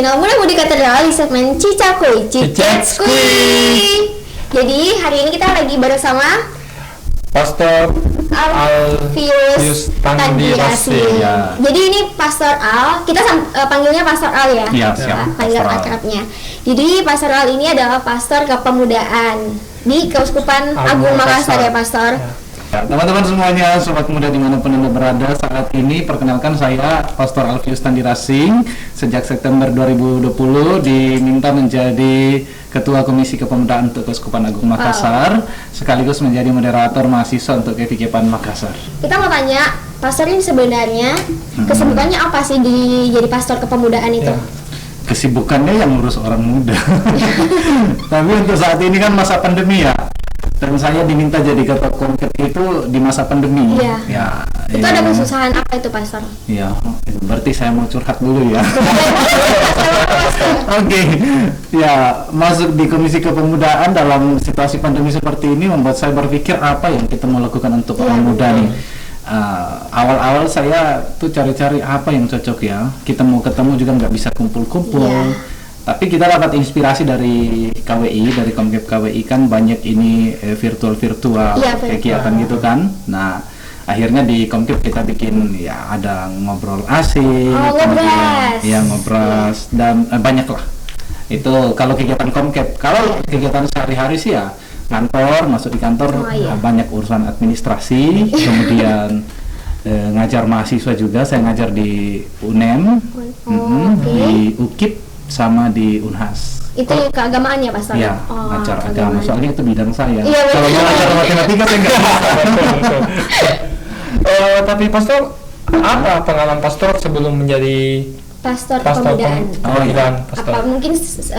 channel Muda-Mudi Katedral di segmen Cicakui Cicetskui. Jadi hari ini kita lagi bersama Pastor Alfius Tandirasi. Ya. Jadi ini Pastor Al, kita panggilnya Pastor Al ya? Iya, siap. Panggilan akrabnya. Jadi Pastor Al ini adalah pastor kepemudaan di Keuskupan Agung Makassar ya, Pastor. Ya, teman-teman semuanya, sobat muda dimanapun Anda berada, saat ini perkenalkan saya Pastor Alfius Tandirasing. Sejak September 2020 diminta menjadi Ketua Komisi Kepemudaan untuk Keuskupan Agung Makassar, sekaligus menjadi moderator mahasiswa untuk KVKPAN Makassar. Kita mau tanya, Pastor ini sebenarnya kesibukannya apa sih jadi pastor kepemudaan itu? Ya. Kesibukannya yang ngurus orang muda. Tapi untuk saat ini kan masa pandemi ya. Dan saya diminta jadi ketua komket itu di masa pandemi. Iya. Ya, itu ya. ada kesusahan apa itu, Pastor? Iya, berarti saya mau curhat dulu ya. Oke. Ya, masuk di Komisi Kepemudaan dalam situasi pandemi seperti ini membuat saya berpikir apa yang kita mau lakukan untuk orang muda nih. Awal-awal saya tuh cari-cari apa yang cocok ya. Kita mau ketemu juga nggak bisa kumpul-kumpul. Tapi kita dapat inspirasi dari KWI, dari Komkep KWI kan banyak ini virtual kegiatan gitu kan. Nah, akhirnya di Komkep kita bikin ya ada ngobrol asik, ngobras dan banyak lah. Itu kalau kegiatan Komkep. Kalau kegiatan sehari-hari sih ya kantor, masuk di kantor banyak urusan administrasi, kemudian ngajar mahasiswa juga. Saya ngajar di UNEM, di UKIP sama di Unhas. Itu keagamaan ya, Pastor? Iya, ngajar agama. Soalnya itu bidang saya. Iya, kalau mau ngajar matematika saya nggak bisa. Tapi Pastor, apa pengalaman Pastor sebelum menjadi pastor kepemudaan? Pastor. Apa mungkin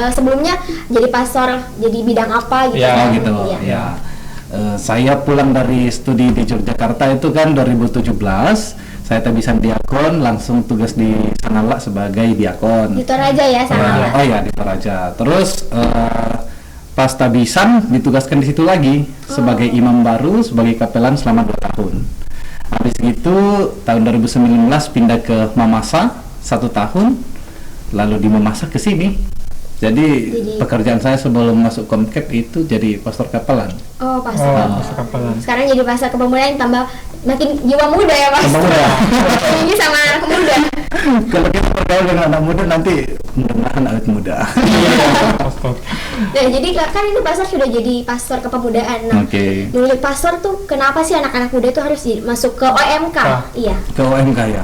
sebelumnya jadi pastor, jadi bidang apa gitu? Ya, gitu. Ya. Saya pulang dari studi di Yogyakarta itu kan 2017. Saya tabisan diakon, langsung tugas di Sanala sebagai diakon. Di Toraja ya, Sanala? Oh ya, di Toraja. Terus pas tabisan ditugaskan di situ lagi sebagai imam baru, sebagai kapelan selama 2 tahun. Habis itu tahun 2019 pindah ke Mamasa 1 tahun, lalu di Mamasa ke sini. Jadi pekerjaan saya sebelum masuk Komkep itu jadi pastor kapelan. Oh, pastor. Pastor kapelan. Sekarang jadi pastor kepemudaan, tambah makin jiwa muda ya, Pastor. Ini sama anak muda. Kalau kita bergaul dengan anak muda nanti mudah-mudahan anak muda. Nah, jadi kan itu pastor sudah jadi pastor kepemudaan. Nah, menurut pastor tuh kenapa sih anak-anak muda itu harus masuk ke OMK? Iya. Ke OMK ya.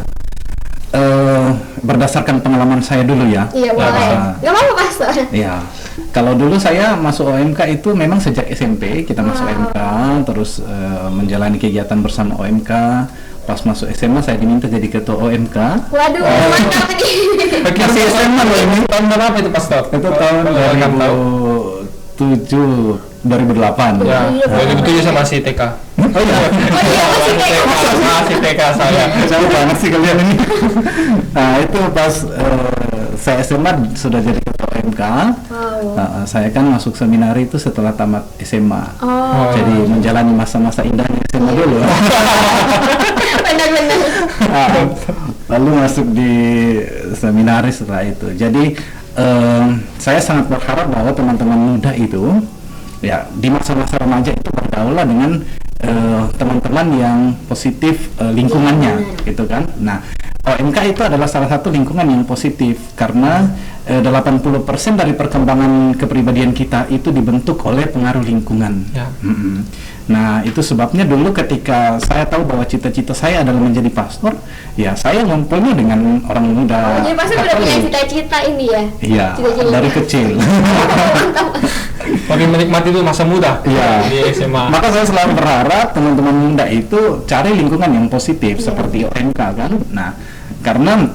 Berdasarkan pengalaman saya dulu ya. Iya, boleh. Gak apa-apa, Pastor. Iya. Kalau dulu saya masuk OMK itu memang sejak SMP kita masuk OMK, terus menjalani kegiatan bersama OMK. Pas masuk SMA saya diminta jadi ketua OMK. Waduh, mantap nih. Masih SMA loh ini. Tahun berapa itu Pastor? Itu tahun 2008. Ya, 2007 saya masih TK. Oh iya. Masih TK saya. Jauh banget sih kalian ini. Nah, itu pas saya SMA sudah jadi ketua OMK. Saya kan masuk seminari itu setelah tamat SMA. Jadi menjalani masa-masa indahnya SMA dulu. Benar-benar. Lalu masuk di seminari setelah itu. Jadi saya sangat berharap bahwa teman-teman muda itu ya di masa-masa remaja itu bergaul dengan teman-teman yang positif lingkungannya gitu kan. Nah, OMK itu adalah salah satu lingkungan yang positif karena 80% dari perkembangan kepribadian kita itu dibentuk oleh pengaruh lingkungan. Nah, itu sebabnya dulu ketika saya tahu bahwa cita-cita saya adalah menjadi pastor, ya saya ngumpulnya dengan orang muda. Jadi pastor udah punya cita-cita ini ya? Iya, dari kecil. Makin menikmati itu masa muda di SMA. Maka saya selalu berharap teman-teman muda itu cari lingkungan yang positif seperti OMK kan. Nah, karena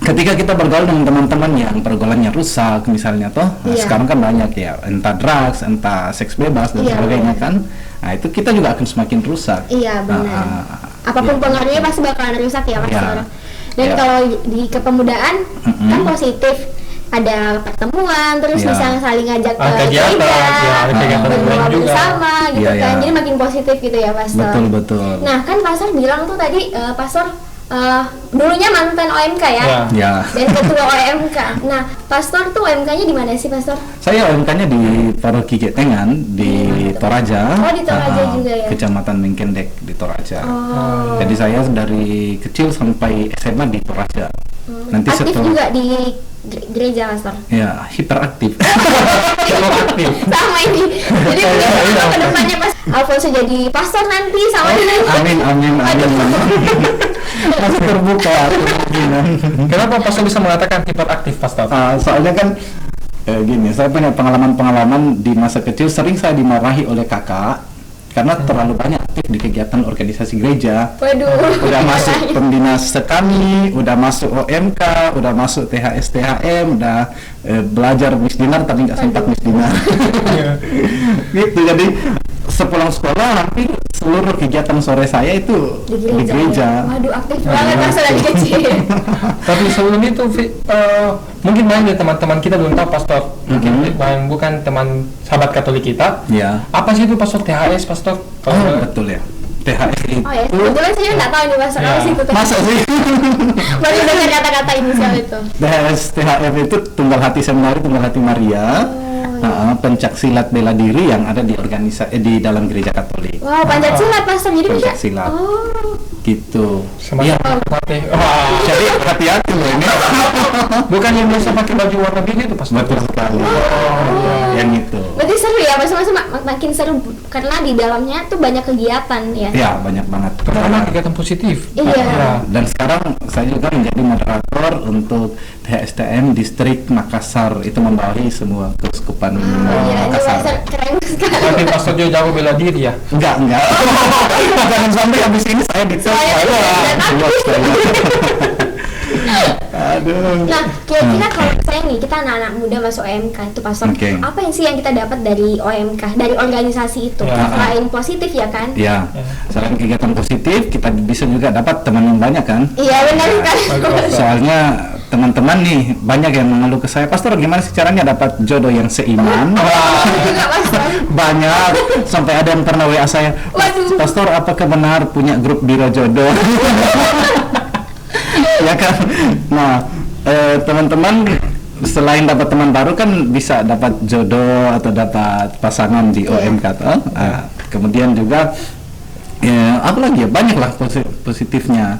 ketika kita bergaul dengan teman-teman yang pergaulannya rusak misalnya sekarang kan banyak ya, entah drugs, entah seks bebas dan sebagainya kan. Nah, itu kita juga akan semakin rusak. Iya, benar. Apapun pengaruhnya pasti bakalan rusak ya, Pastor. Dan kalau di kepemudaan kan positif. Ada pertemuan, terus bisa saling ngajak ke kegiatan berdoa bersama gitu kan. Jadi makin positif gitu ya, Pastor. Betul. Nah, kan Pastor bilang tuh tadi Pastor dulunya mantan OMK ya. Ya. Dan ketua OMK. Nah, Pastor tuh OMK-nya di mana sih, Pastor? Saya OMK-nya di Paroki Getengan di Toraja. Oh, di Toraja juga ya. Kecamatan Mengkendek di Toraja. Oh. Jadi saya dari kecil sampai SMA di Toraja. Nanti Aktif setelah juga di gereja, Pastor. ya hiperaktif. aktif. Sama ini. Jadi mungkin ke depannya pas Alfonso jadi pastor nanti sama dengan Amin. Masih terbuka kemungkinan. Kenapa Pastor bisa mengatakan hiperaktif, Pastor? Soalnya kan gini, saya punya pengalaman di masa kecil sering saya dimarahi oleh kakak karena terlalu banyak aktif di kegiatan organisasi gereja. waduh. Udah masuk pembina sekami, udah masuk OMK, udah masuk THS THM, udah belajar misdinar tapi nggak sempat misdinar. Gitu, jadi sepulang sekolah hampir seluruh kegiatan sore saya itu di gereja. Waduh, aktif banget Pastor dari kecil. Tapi sebelum itu, mungkin banyak dari teman-teman kita belum tahu Pastor. Mungkin bukan teman sahabat Katolik kita. Ya. Apa sih itu Pastor THS, Pastor? Betul ya. THS itu. Oh ya, kebetulan saya nggak tahu ini Pastor. Ya. Apa sih itu? Masa sih? Baru dengar kata-kata inisial itu. THS THM itu Tunggal Hati Seminari Tunggal Hati Maria. Pencak silat bela diri yang ada di di dalam gereja Katolik. Wow, Pancasila Pastor. Jadi bisa. Pencak silat. Oh. Gitu. Semacam pakai. Wah, Jadi hati-hati loh ini. bukan yang biasa pakai baju warna biru itu, Pastor. Betul sekali. Yang itu. Berarti seru ya, masa-masa makin seru karena di dalamnya tuh banyak kegiatan ya. Ya, banyak banget. Karena kegiatan positif. Iya. Ya. Dan sekarang saya juga menjadi moderator untuk THSTM Distrik Makassar, itu membawahi semua keuskupan Iya, ini Makassar. Pastor keren sekali. Tapi Pastor dia jago bela diri ya. Enggak. Jangan sampai habis ini saya dites. Aduh. Nah, kira-kira kalau saya nih, kita anak-anak muda masuk OMK itu Pastor, Oke. apa yang sih yang kita dapat dari OMK, dari organisasi itu? Ya. Selain positif ya kan? Ya, selain kegiatan positif, kita bisa juga dapat teman yang banyak kan? Iya, benar sekali. Soalnya teman-teman nih banyak yang mengeluh ke saya, Pastor gimana sih caranya dapat jodoh yang seiman? Juga Pastor. Banyak, sampai ada yang pernah WA saya, Waduh. Pastor apakah benar punya grup biro jodoh? Ya kan? Nah, teman-teman selain dapat teman baru kan bisa dapat jodoh atau dapat pasangan di OMK toh. Kemudian juga apa lagi ya, banyak lah positifnya.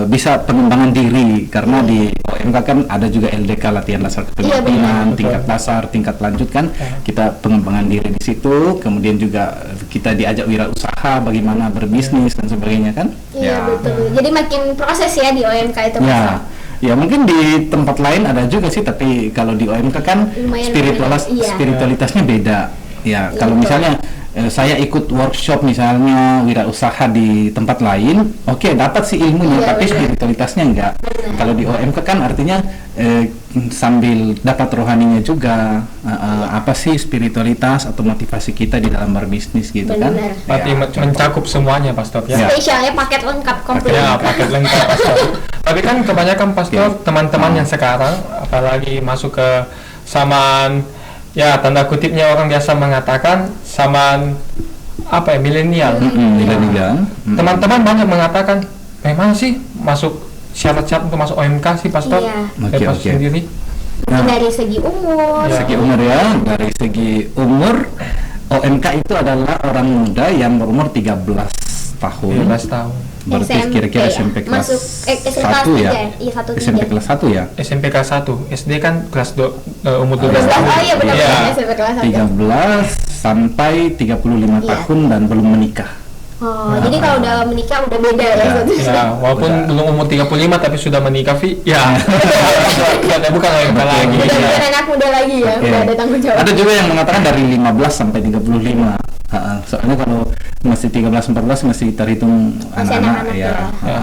Bisa pengembangan diri karena di OMK kan ada juga LDK latihan dasar kepemimpinan, tingkat dasar, tingkat lanjut kan, kita pengembangan diri di situ, kemudian juga kita diajak wirausaha, bagaimana berbisnis dan sebagainya kan. Iya, betul. Jadi makin proses ya di OMK itu Pastor. Ya, ya mungkin di tempat lain ada juga sih, tapi kalau di OMK kan Lumayan spiritualitasnya beda. Ya, kalau betul. misalnya saya ikut workshop misalnya wirausaha di tempat lain, oke, dapat sih ilmunya, Iya, tapi benar. spiritualitasnya enggak. Kalau di OMK kan artinya sambil dapat rohaninya juga, apa sih spiritualitas atau motivasi kita di dalam berbisnis gitu kan. Benar. Berarti Ya. mencakup semuanya, Pastor ya. Ya. Spesialnya paket lengkap komplit. Ya, paket lengkap Pastor. Tapi kan kebanyakan Pastor, teman-teman yang sekarang apalagi masuk ke zaman, ya tanda kutipnya orang biasa mengatakan zaman apa ya, milenial. Milenial. Teman-teman banyak mengatakan, memang sih masuk syarat-syarat untuk masuk OMK sih Pastor. Iya. Dari Pastor sendiri. Mungkin dari segi umur. Ya. Segi umur ya, dari segi umur OMK itu adalah orang muda yang berumur 13 tahun. 15 tahun. Berarti SMP kira-kira ya? SMP kelas Masuk, SMK 1 ya. Iya, 1 SMP kelas 1 ya. SMP kelas 1, SD kan kelas umur 12 Oh tahun. iya, benar Iya. SMP kelas 1. 13 sampai 35 Iya. tahun dan belum menikah. Oh, jadi kalau udah menikah udah beda ya. Ya. Ya, walaupun Udah. belum umur 35 tapi sudah menikah, Vi. Ya. Bukan OMK lagi. Udah Ya. bukan anak muda lagi ya, Oke. udah ada tanggung jawab. Ada juga yang mengatakan dari 15 sampai 35. Soalnya kalau masih 13-14 masih terhitung Masih anak-anak anak-anak ya. ya.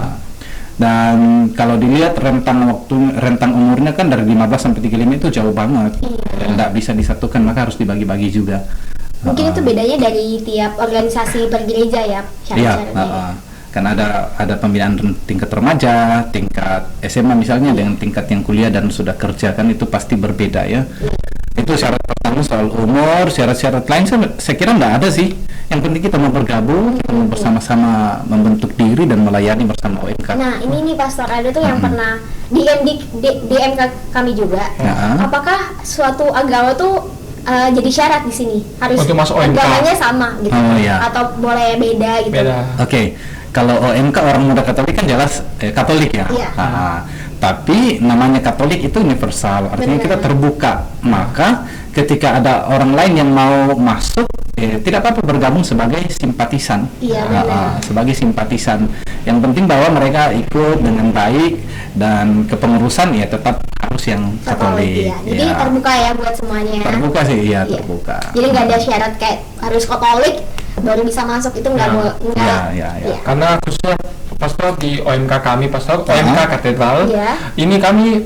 Dan kalau dilihat rentang umurnya kan dari 15 sampai 35 itu jauh banget. Dan tidak bisa disatukan, maka harus dibagi-bagi juga. Mungkin itu bedanya dari tiap organisasi per gereja ya, Iya, syarat-syaratnya. kan ada pembinaan tingkat remaja, tingkat SMA misalnya dengan tingkat yang kuliah dan sudah kerja kan itu pasti berbeda ya. Itu Itu syarat pertama soal umur, syarat-syarat lain saya kira nggak ada sih. Yang penting kita mau bergabung, kita mau bersama-sama membentuk diri dan melayani bersama OMK. Nah ini nih Pastor, ada tuh yang pernah DM kami juga. Apakah suatu agama tuh jadi syarat di sini harus untuk masuk OMK agamanya sama gitu, atau boleh beda gitu? Oke. Kalau OMK orang muda Katolik kan jelas Katolik ya. Tapi namanya Katolik itu universal, artinya kita terbuka. Maka ketika ada orang lain yang mau masuk, tidak apa-apa bergabung sebagai simpatisan. Sebagai simpatisan. Yang penting bahwa mereka ikut dengan baik dan kepengurusan ya tetap harus yang Katolik. Jadi terbuka ya buat semuanya. Terbuka sih, terbuka. Jadi nggak ada syarat kayak harus Katolik baru bisa masuk, itu nggak boleh. Karena khususnya Pastor di OMK kami, Pastor OMK Katedral, ini kami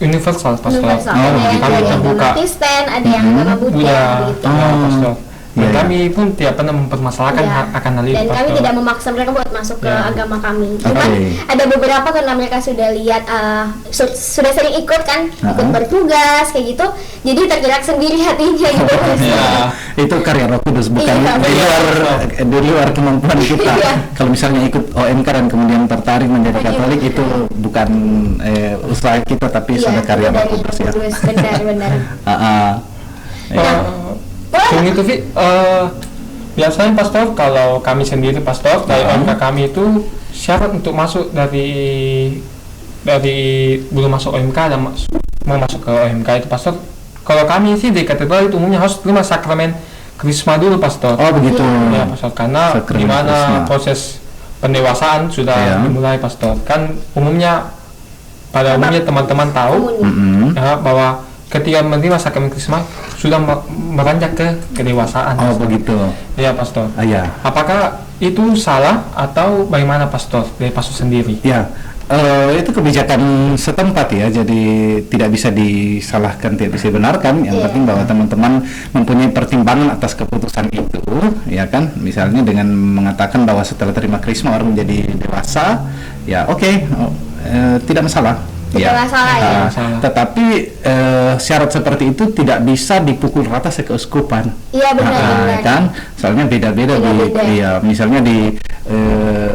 universal, Pastor. Kami terbuka. Ada Kristen, ada yang agama Buddha, gitu. Pastor. Dan kami pun tidak pernah mempermasalahkan akan hal itu. Dan kami tidak memaksa mereka buat masuk ke agama kami. Cuman ada beberapa karena mereka sudah lihat, sudah sering ikut kan, ikut bertugas kayak gitu, jadi tergerak sendiri hatinya gitu. Itu karya Roh Kudus, bukan di luar kemampuan kita. Kalau misalnya ikut OMK dan kemudian tertarik menjadi Katolik, itu bukan usaha kita, tapi sudah karya Roh Kudus ya. Benar. Itu biasanya Pastor, kalau kami sendiri Pastor dari OMK kami itu syarat untuk masuk dari belum masuk OMK dan mau masuk ke OMK itu Pastor. Kalau kami sih di Katedral itu umumnya harus terima sakramen Krisma dulu Pastor. Oh begitu. Ya Pastor, karena dimana proses pendewasaan sudah dimulai Pastor. Kan pada umumnya teman-teman tahu bahwa ketika menerima sakramen Krisma sudah meranjak ke kedewasaan. Oh begitu. Ya Pastor. Iya. Apakah itu salah atau bagaimana Pastor dari Pastor sendiri? Ya, itu kebijakan setempat ya, jadi tidak bisa disalahkan, tidak bisa dibenarkan. Yang penting bahwa teman-teman mempunyai pertimbangan atas keputusan itu, ya kan? Misalnya dengan mengatakan bahwa setelah terima Krisma orang menjadi dewasa, ya tidak masalah. Tetapi syarat seperti itu tidak bisa dipukul rata sekeuskupan. Iya benar. Kan, soalnya beda-beda. Misalnya di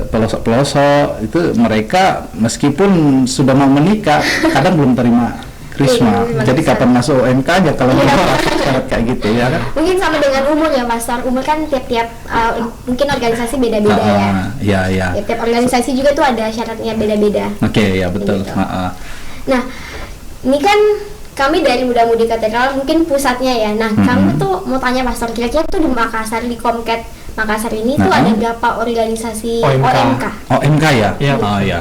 pelosok-pelosok itu mereka meskipun sudah mau menikah, kadang belum terima Krisma. Jadi kapan masuk OMK aja kalau mau syarat kayak gitu ya kan? Mungkin sama dengan umur ya Pastor. Umur kan tiap-tiap mungkin organisasi beda-beda ya. Tiap organisasi juga tuh ada syaratnya beda-beda. Oke, ya betul. Gitu. Nah, ini kan kami dari Muda-Mudi Katedral mungkin pusatnya ya. Nah, kamu tuh mau tanya Pastor, kira-kira tuh di Makassar, di Komket Makassar ini tuh ada berapa organisasi OMK? OMK ya? Ya.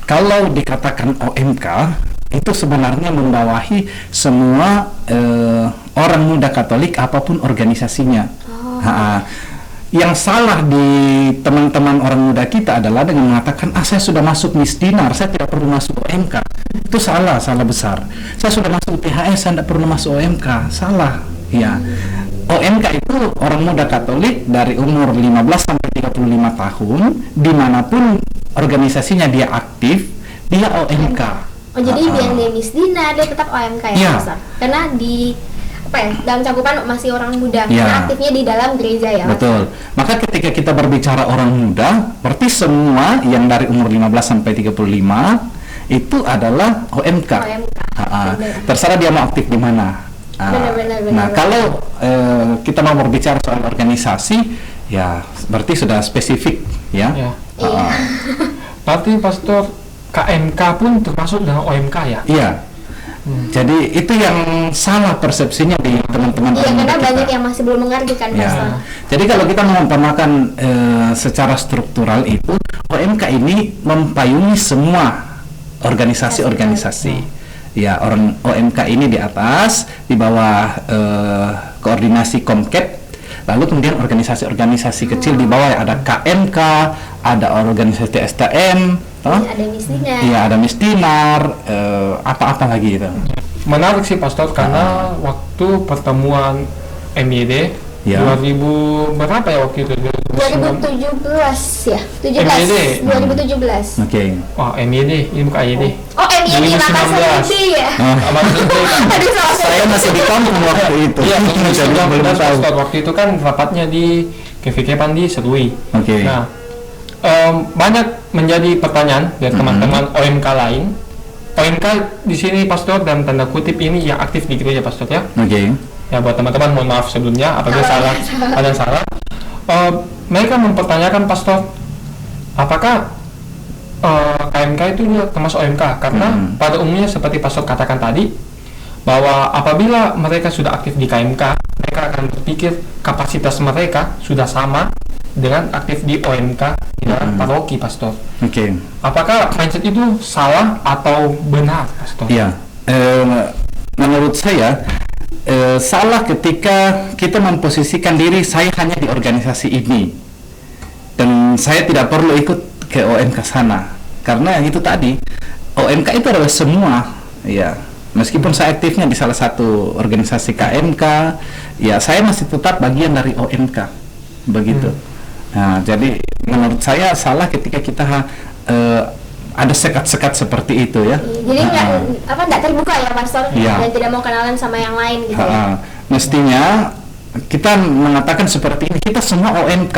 Kalau dikatakan OMK itu sebenarnya membawahi semua orang muda Katolik apapun organisasinya. Yang salah di teman-teman orang muda kita adalah dengan mengatakan saya sudah masuk misdinar, saya tidak perlu masuk OMK. Itu salah besar. Saya sudah masuk PHS, saya tidak perlu masuk OMK. Salah. Ya. OMK itu orang muda Katolik dari umur 15 sampai 35 tahun, dimanapun organisasinya dia aktif, dia OMK. Oh jadi yang dia misdinar dia tetap OMK ya Pastor? Karena di dalam cakupan masih orang muda, aktifnya di dalam gereja ya. Betul. Maka ketika kita berbicara orang muda, berarti semua yang dari umur 15 sampai 35 itu adalah OMK. Terserah dia mau aktif di mana. Nah, kalau kita mau berbicara soal organisasi, ya berarti sudah spesifik ya. Berarti Pastor KMK pun termasuk dalam OMK ya? Iya. Jadi itu yang salah persepsinya di teman-teman. Iya, karena banyak yang masih belum mengerti kan, Pastor. Jadi kalau kita mengumpamakan secara struktural itu, OMK ini mempayungi semua organisasi-organisasi. Ya, orang OMK ini di atas, di bawah koordinasi Komket. Lalu kemudian organisasi-organisasi kecil di bawah ada KMK, ada organisasi STM, ada misdinar. Iya, ada misdinar, apa-apa lagi itu. Menarik sih Pastor, karena waktu pertemuan MYD 2000 berapa ya waktu itu? 2017 ya, 17, MID. 2017. Oke. Oh, MID, ini bukan IID. Oh, MID Makassar 2019. ini ya. Maksudnya kan Aduh, salah Saya masih di kampung waktu itu. iya, Jadi belum 2019 tahu. Pastor. Waktu itu kan rapatnya di KVK di Serui. Oke. Nah, banyak menjadi pertanyaan dari teman-teman OMK lain. OMK di sini Pastor dan tanda kutip ini yang aktif di gereja Pastor ya. Oke. Ya buat teman-teman mohon maaf sebelumnya apabila Salah. ada yang salah. Mereka mempertanyakan Pastor, apakah KMK itu dia termasuk OMK? Karena pada umumnya seperti Pastor katakan tadi, bahwa apabila mereka sudah aktif di KMK, mereka akan berpikir kapasitas mereka sudah sama dengan aktif di OMK di dalam paroki Pastor. Oke. Apakah mindset itu salah atau benar Pastor? Iya. Menurut saya salah ketika kita memposisikan diri saya hanya di organisasi ini dan saya tidak perlu ikut ke OMK sana, karena itu tadi OMK itu adalah semua ya. Meskipun saya aktifnya di salah satu organisasi KMK, ya saya masih tetap bagian dari OMK begitu. Nah, jadi menurut saya salah ketika kita ada sekat-sekat seperti itu ya. Jadi nggak terbuka ya Pastor, Iya. dan tidak mau kenalan sama yang lain gitu ya. Mestinya kita mengatakan seperti ini, kita semua OMK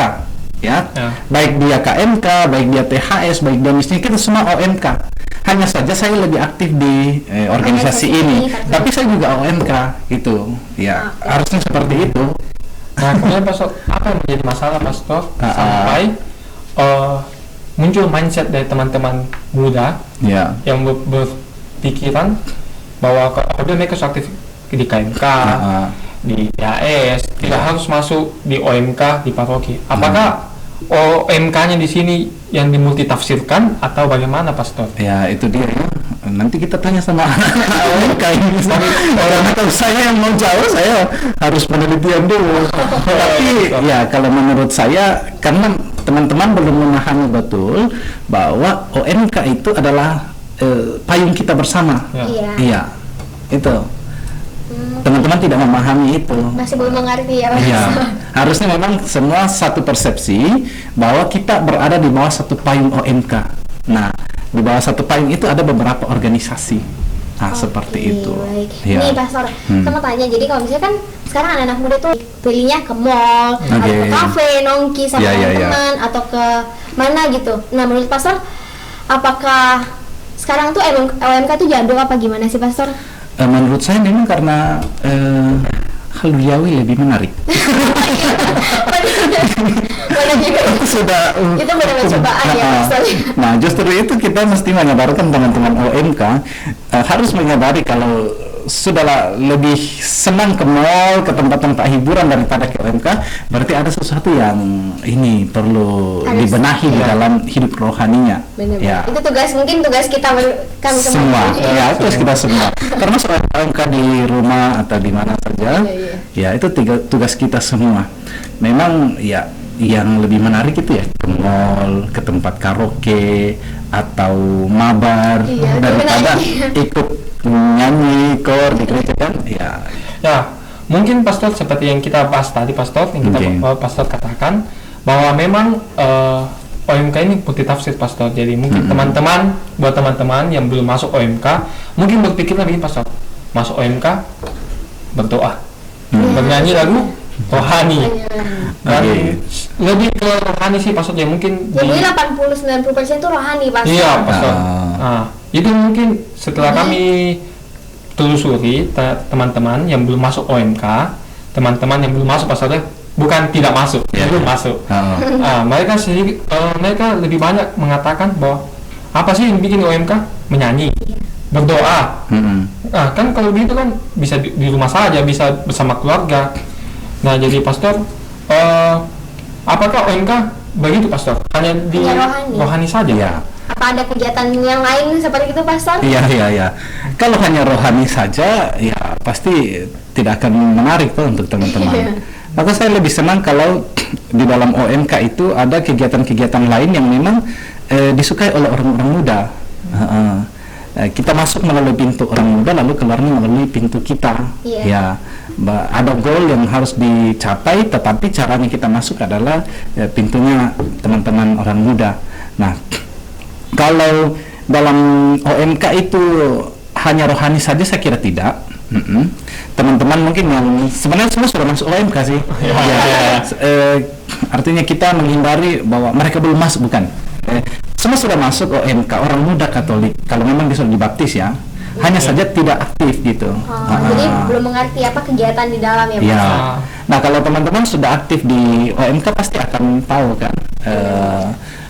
ya. Baik dia KMK, baik dia THS, baik dia mestinya kita semua OMK. Hanya saja saya lebih aktif di organisasi ini, tapi saya juga OMK gitu ya. Harusnya seperti itu. Nah, kemudian Pastor, apa yang menjadi masalah Pastor sampai muncul mindset dari teman-teman muda Ya. yang berpikiran bahwa apabila mereka aktif di KMK, di PAS, tidak harus masuk di OMK di paroki. Apakah OMK-nya di sini yang dimultitafsirkan atau bagaimana Pastor? Ya itu dia ya. Nanti kita tanya sama OMK ini. Karena kalau saya yang mau jauh, saya harus penelitian dulu. Tapi ya kalau menurut saya, karena teman-teman belum memahami betul bahwa OMK itu adalah payung kita bersama. Iya. Iya, itu. Teman-teman tidak memahami itu. Masih belum mengerti ya Mas. Iya, harusnya memang semua satu persepsi bahwa kita berada di bawah satu payung OMK. Nah, di bawah satu payung itu ada beberapa organisasi. Nah, seperti itu. Baik. Iya. Nih Pastor, saya mau tanya, jadi kalau misalnya kan sekarang anak-anak muda tuh pilihnya ke mall, atau ke kafe, nongki sama teman-teman, atau ke mana gitu. Nah, menurut Pastor, apakah sekarang tuh OMK tuh jadul apa gimana sih Pastor? Menurut saya memang karena Haluyawi lebih menarik. Benar juga. Itu benar-benar cobaan ya Pastor. Nah, justru itu kita mesti menyadarkan teman-teman OMK harus menyadari kalau sudahlah lebih senang ke mall, ke tempat-tempat hiburan daripada ke OMK, berarti ada sesuatu yang ini perlu dibenahi di dalam hidup rohaninya. Benar-benar. Ya. Itu mungkin tugas kita kami Semua, ya tugas kita semua. Termasuk OMK di rumah atau di mana saja, ya itu tugas kita semua. Memang ya yang lebih menarik itu ya ke mall, ke tempat karaoke atau mabar daripada ikut nyanyi kor di gereja kan ya. Ya, mungkin Pastor seperti yang kita bahas tadi Pastor, yang kita Pastor katakan bahwa memang OMK ini multitafsir Pastor. Jadi mungkin teman-teman, buat teman-teman yang belum masuk OMK, mungkin berpikirnya begini Pastor, masuk OMK berdoa, bernyanyi lagu rohani, dan lebih ke rohani sih Pastor ya mungkin. Jadi 80-90% itu rohani Pastor. Iya Pastor. Nah, itu mungkin setelah kami telusuri teman-teman yang belum masuk OMK, teman-teman yang belum masuk Pastor ya, bukan tidak masuk, belum masuk. Mereka lebih banyak mengatakan bahwa apa sih yang bikin OMK? Menyanyi, berdoa. Nah, kan kalau begitu kan bisa di rumah saja, bisa bersama keluarga. Nah, jadi Pastor, apakah OMK begitu Pastor? Hanya di rohani saja? Ya. Apa ada kegiatan yang lain seperti itu Pastor? Iya. Kalau hanya rohani saja, ya pasti tidak akan menarik tuh untuk teman-teman. Maka saya lebih senang kalau di dalam OMK itu ada kegiatan-kegiatan lain yang memang disukai oleh orang-orang muda. Kita masuk melalui pintu orang muda, lalu keluarnya melalui pintu kita. Ya. ada goal yang harus dicapai, tetapi caranya kita masuk adalah pintunya teman-teman orang muda. Nah, kalau dalam OMK itu hanya rohani saja, saya kira tidak. Teman-teman mungkin yang sebenarnya semua sudah masuk OMK sih. Artinya kita menghindari bahwa mereka belum masuk, bukan. Semua sudah masuk OMK, orang muda Katolik. Kalau memang dia sudah dibaptis ya. Hanya saja tidak aktif gitu. Jadi belum mengerti apa kegiatan di dalam ya, Pak? Ya. Nah, kalau teman-teman sudah aktif di OMK pasti akan tahu kan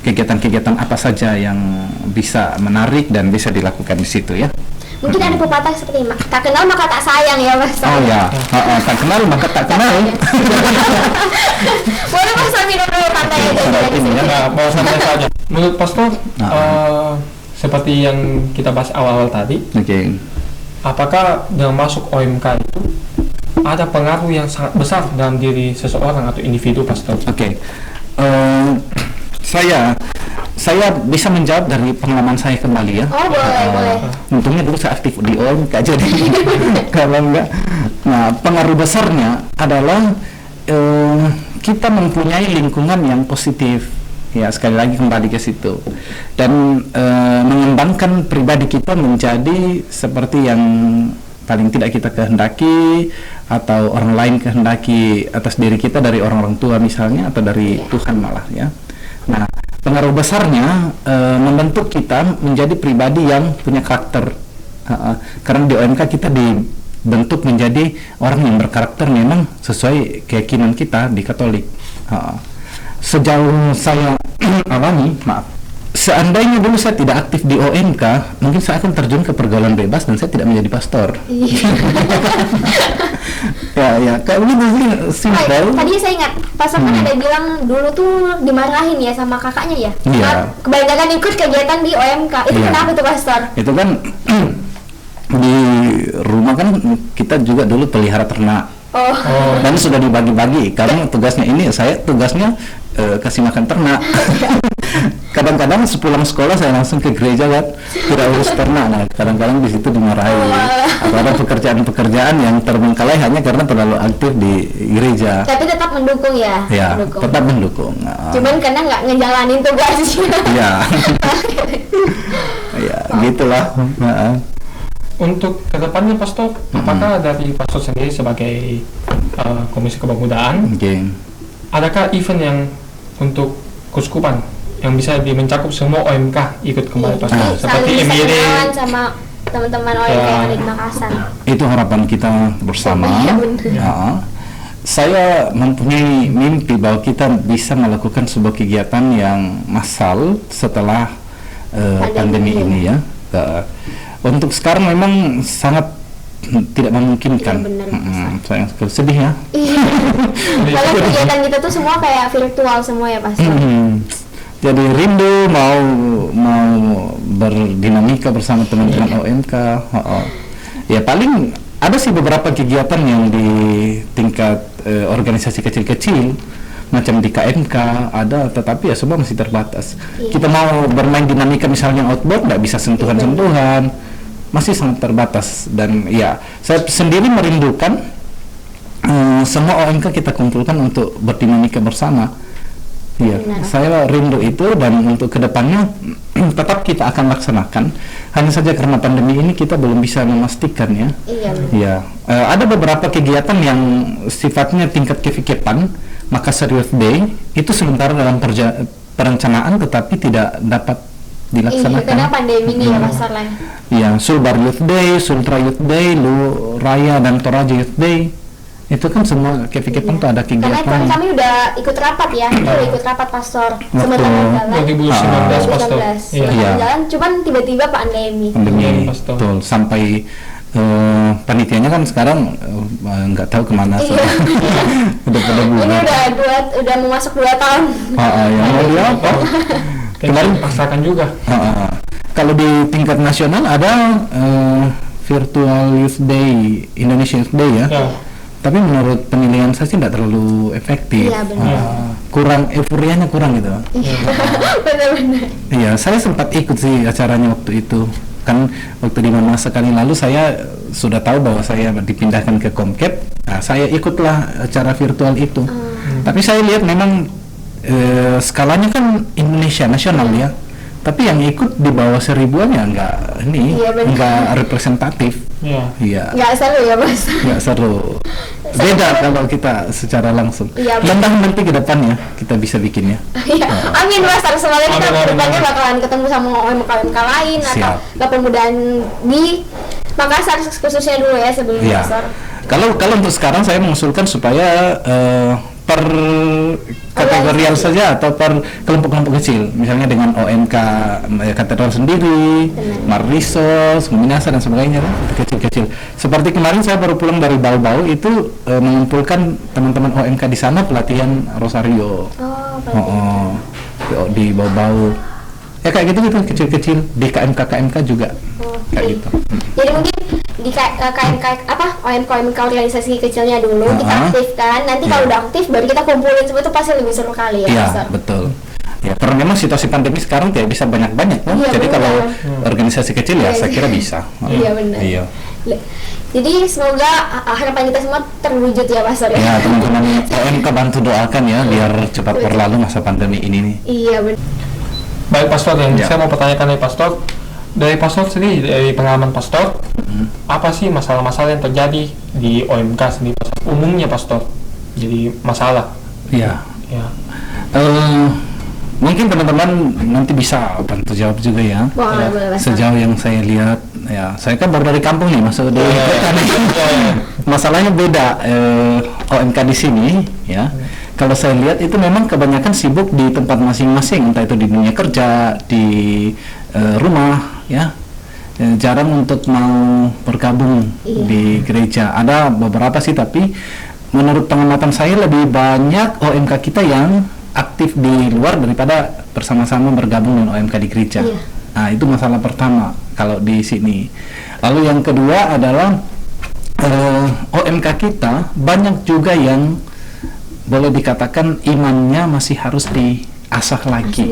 kegiatan-kegiatan apa saja yang bisa menarik dan bisa dilakukan di situ ya. Mungkin ada pepatah seperti tak kenal maka tak sayang ya, Mas. Oh ya, tak kenal maka tak kenal. Boleh Mas minum dulu pantai aja. Nah, mau santai saja. Menurut Pastor, seperti yang kita bahas awal-awal tadi, apakah dengan masuk OMK itu ada pengaruh yang sangat besar dalam diri seseorang atau individu, Pastor? Saya bisa menjawab dari pengalaman saya kembali ya. Oh, boleh. Untungnya dulu saya aktif di OMK jadi kalau enggak. Nah, pengaruh besarnya adalah kita mempunyai lingkungan yang positif. Ya, sekali lagi kembali ke situ dan mengembangkan pribadi kita menjadi seperti yang paling tidak kita kehendaki atau orang lain kehendaki atas diri kita dari orang-orang tua misalnya atau dari Tuhan malah ya. Nah, pengaruh besarnya membentuk kita menjadi pribadi yang punya karakter karena di OMK kita dibentuk menjadi orang yang berkarakter memang sesuai keyakinan kita di Katolik. Sejauh saya alami, seandainya dulu saya tidak aktif di OMK, mungkin saya akan terjun ke pergaulan bebas dan saya tidak menjadi pastor. ya, kayak begitu sih, simple. Tadi saya ingat, pastor kan ada bilang dulu tuh dimarahin ya sama kakaknya ya. Iya. Kebanyakan ikut kegiatan di OMK. Itu kenapa tuh, Pastor? Itu kan di rumah kan kita juga dulu pelihara ternak. Dan sudah dibagi-bagi karena tugasnya ini, saya tugasnya kasih makan ternak. Kadang-kadang sepulang sekolah saya langsung ke gereja kan, tidak urus ternak. Nah, kadang-kadang di situ dimarahi. Atau ada pekerjaan-pekerjaan yang terbengkalai hanya karena terlalu aktif di gereja. Tapi tetap mendukung ya? Ya, tetap mendukung. Cuman karena nggak ngejalanin tugasnya. Iya. Ya, gitulah. Untuk kedepannya, Pastor, apakah dari Pastor sendiri sebagai Komisi Kepemudaan, adakah event yang untuk keuskupan yang bisa mencakup semua OMK ikut kembali, Pastor? Seperti MYD sama teman-teman OMK yang ada di Makassar. Itu harapan kita bersama. Saya mempunyai mimpi bahwa kita bisa melakukan sebuah kegiatan yang massal setelah pandemi ini ya. Untuk sekarang memang sangat tidak memungkinkan. Saya sedih ya. Kalau kegiatan kita tuh semua kayak virtual semua ya, Pastor. Jadi rindu mau berdinamika bersama teman-teman OMK. Ya paling ada sih beberapa kegiatan yang di tingkat organisasi kecil-kecil macam di KMK ada, tetapi ya semua masih terbatas. Kita mau bermain dinamika misalnya outbound nggak bisa sentuhan-sentuhan, masih sangat terbatas. Dan ya saya sendiri merindukan semua OMK kita kumpulkan untuk berdinamika bersama. Iya, saya rindu itu, dan untuk kedepannya tetap kita akan laksanakan. Hanya saja karena pandemi ini kita belum bisa memastikan ya. Iya. Ada beberapa kegiatan yang sifatnya tingkat kefikiran, Makassar Youth Day itu sementara dalam perencanaan tetapi tidak dapat dilaksanakan. Karena pandemi ini ya, Pastor lah. Iya, Sulbar Youth Day, Sultra Youth Day, Lu Raya dan Toraja Youth Day. Itu kan semua kepikiran tuh ada kegiatan. Karena kami udah ikut rapat ya, kita udah ikut rapat Pastor sebenarnya jalan 2019 Pastor. Iya. Jalan, cuman tiba-tiba pandemi. Betul, sampai panitianya kan sekarang nggak tahu kemana. Udah pada bulan. Ini udah mau masuk 2 tahun. Yang mau dia apa? Kemarin paksakan juga. Kalau di tingkat nasional ada Virtual Youth Day, Indonesia Youth Day ya. Tapi menurut penilaian saya sih tidak terlalu efektif. Iya, benar. Kurang, euforianya kurang gitu. Benar-benar. Iya, saya sempat ikut sih acaranya waktu itu. Bahkan waktu di masa kali lalu saya sudah tahu bahwa saya dipindahkan ke Comcap, nah, saya ikutlah acara virtual itu. Tapi saya lihat memang skalanya kan Indonesia nasional ya. Tapi yang ikut di bawah 1000-an ya nggak representatif. Iya. Nggak seru ya Mas. Nggak seru. Beda kalau kita secara langsung. Iya, mudah nanti ke depannya kita bisa bikinnya. Iya. Amin Mas. Semoga kita kedepannya bakalan ketemu sama UMK lain atau kepemudaan di Makassar khususnya dulu ya sebelum Makassar. Kalau untuk sekarang saya mengusulkan supaya per kategorial saja atau per kelompok-kelompok kecil, misalnya dengan OMK katedral sendiri, Marlisos, Minasa dan sebagainya, kecil-kecil. Seperti kemarin saya baru pulang dari Bau-Bau itu mengumpulkan teman-teman OMK di sana pelatihan Rosario. Di Bau-Bau. Ya kayak gitu kecil-kecil di KMK juga. Kayak gitu. Jadi mungkin di KMK OMK organisasi kecilnya dulu kita aktifkan, nanti kalau udah aktif baru kita kumpulin semua, itu pasti lebih seru kali ya. Iya, betul. Ya, karena memang situasi pandemi sekarang tidak bisa banyak-banyak, kan? Jadi benar. Kalau organisasi kecil ya saya kira bisa. Iya benar. Iya. Jadi semoga harapan kita semua terwujud ya Pastor. Ya, teman-teman OMK bantu doakan ya biar cepat berlalu masa pandemi ini nih. Iya benar. Baik Pastor, yang saya mau pertanyakan dari Pastor sendiri, dari pengalaman Pastor, apa sih masalah-masalah yang terjadi di OMK sendiri umumnya Pastor? Jadi masalah. Iya. Mungkin teman-teman nanti bisa bantu jawab juga ya. Boleh. Sejauh yang saya lihat, ya saya kan baru dari kampung nih, masuk dari kota nih. Masalahnya beda. OMK di sini, ya. Kalau saya lihat itu memang kebanyakan sibuk di tempat masing-masing, entah itu di dunia kerja, di rumah, ya. Jarang untuk mau bergabung di gereja. Ada beberapa sih, tapi menurut pengamatan saya lebih banyak OMK kita yang aktif di luar daripada bersama-sama bergabung dengan OMK di gereja. Nah, itu masalah pertama kalau di sini. Lalu yang kedua adalah OMK kita banyak juga yang boleh dikatakan imannya masih harus diasah lagi.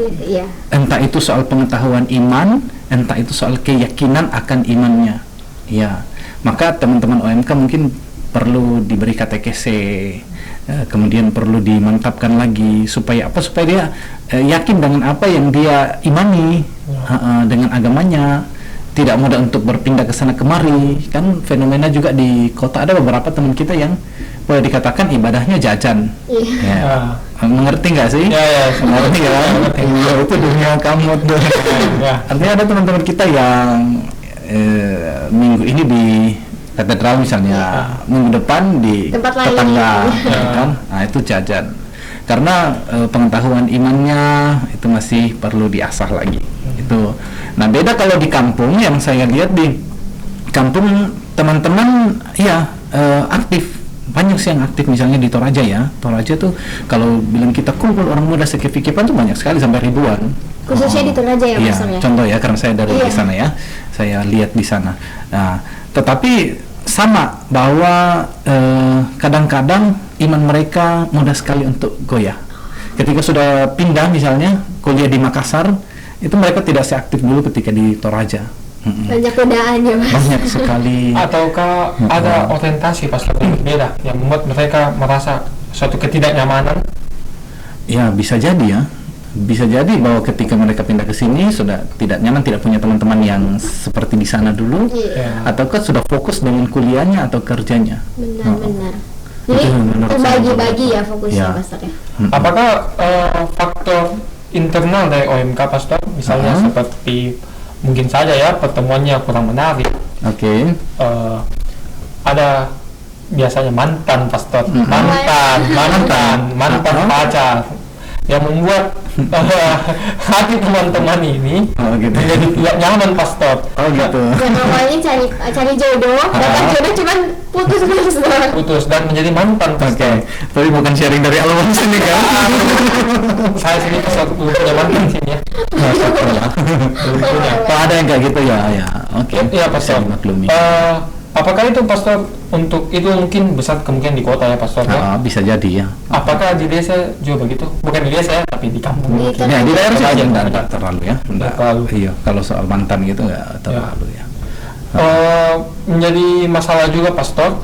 Entah itu soal pengetahuan iman, entah itu soal keyakinan akan imannya. Ya, maka teman-teman OMK mungkin perlu diberi katekese, kemudian perlu dimantapkan lagi supaya dia yakin dengan apa yang dia imani, dengan agamanya, tidak mudah untuk berpindah ke sana kemari. Kan fenomena juga di kota ada beberapa teman kita yang boleh dikatakan ibadahnya jajan. Mengerti nggak sih? Mengerti ya? Itu dunia kamu tuh. Artinya ada teman-teman kita yang minggu ini di katedral misalnya, minggu depan di tetangga, kan? Nah itu jajan. Karena pengetahuan imannya itu masih perlu diasah lagi. Itu. Nah beda kalau di kampung, yang saya lihat di kampung teman-teman aktif. Banyak sih yang aktif, misalnya di Toraja ya. Toraja tuh kalau bilang kita kumpul orang muda sekip-kipan tuh banyak sekali, sampai ribuan. Khususnya di Toraja ya Mas ya. Contoh ya, karena saya dari sana ya. Saya lihat di sana. Nah, tetapi sama bahwa kadang-kadang iman mereka mudah sekali untuk goyah. Ketika sudah pindah misalnya kuliah di Makassar, itu mereka tidak seaktif dulu ketika di Toraja. Banyak godaan ya Mas. Banyak sekali. Ataukah ada orientasi Pastor yang berbeda yang membuat mereka merasa suatu ketidaknyamanan? Ya bisa jadi ya. Bisa jadi bahwa ketika mereka pindah ke sini sudah tidak nyaman, tidak punya teman-teman yang seperti di sana dulu, ataukah sudah fokus dengan kuliahnya atau kerjanya. Benar. Jadi terbagi-bagi ya fokusnya Pastor ya. Apakah faktor internal dari OMK Pastor, misalnya seperti mungkin saja ya pertemuannya kurang menarik. Ada biasanya mantan Pastor, mantan pacar yang membuat hati teman-teman ini menjadi tidak nyaman Pastor. Dan awalnya cari jodoh, dapat jodoh cuman putus dan menjadi mantan Pastor. Tapi bukan sharing dari alamat sini kan? Saya sini Pastor punya mantan sini ya. Ada yang kayak gitu ya. Ya Pastor. Apakah itu pastor untuk itu mungkin besar kemungkinan di kota ya pastor ya? Bisa jadi ya. Apakah di desa juga begitu? Bukan di desa ya, tapi di kampung. Ya, di daerah Aja, saja enggak terlalu ya. Enggak terlalu. Iya, kalau soal mantan gitu enggak terlalu ya. Menjadi masalah juga pastor.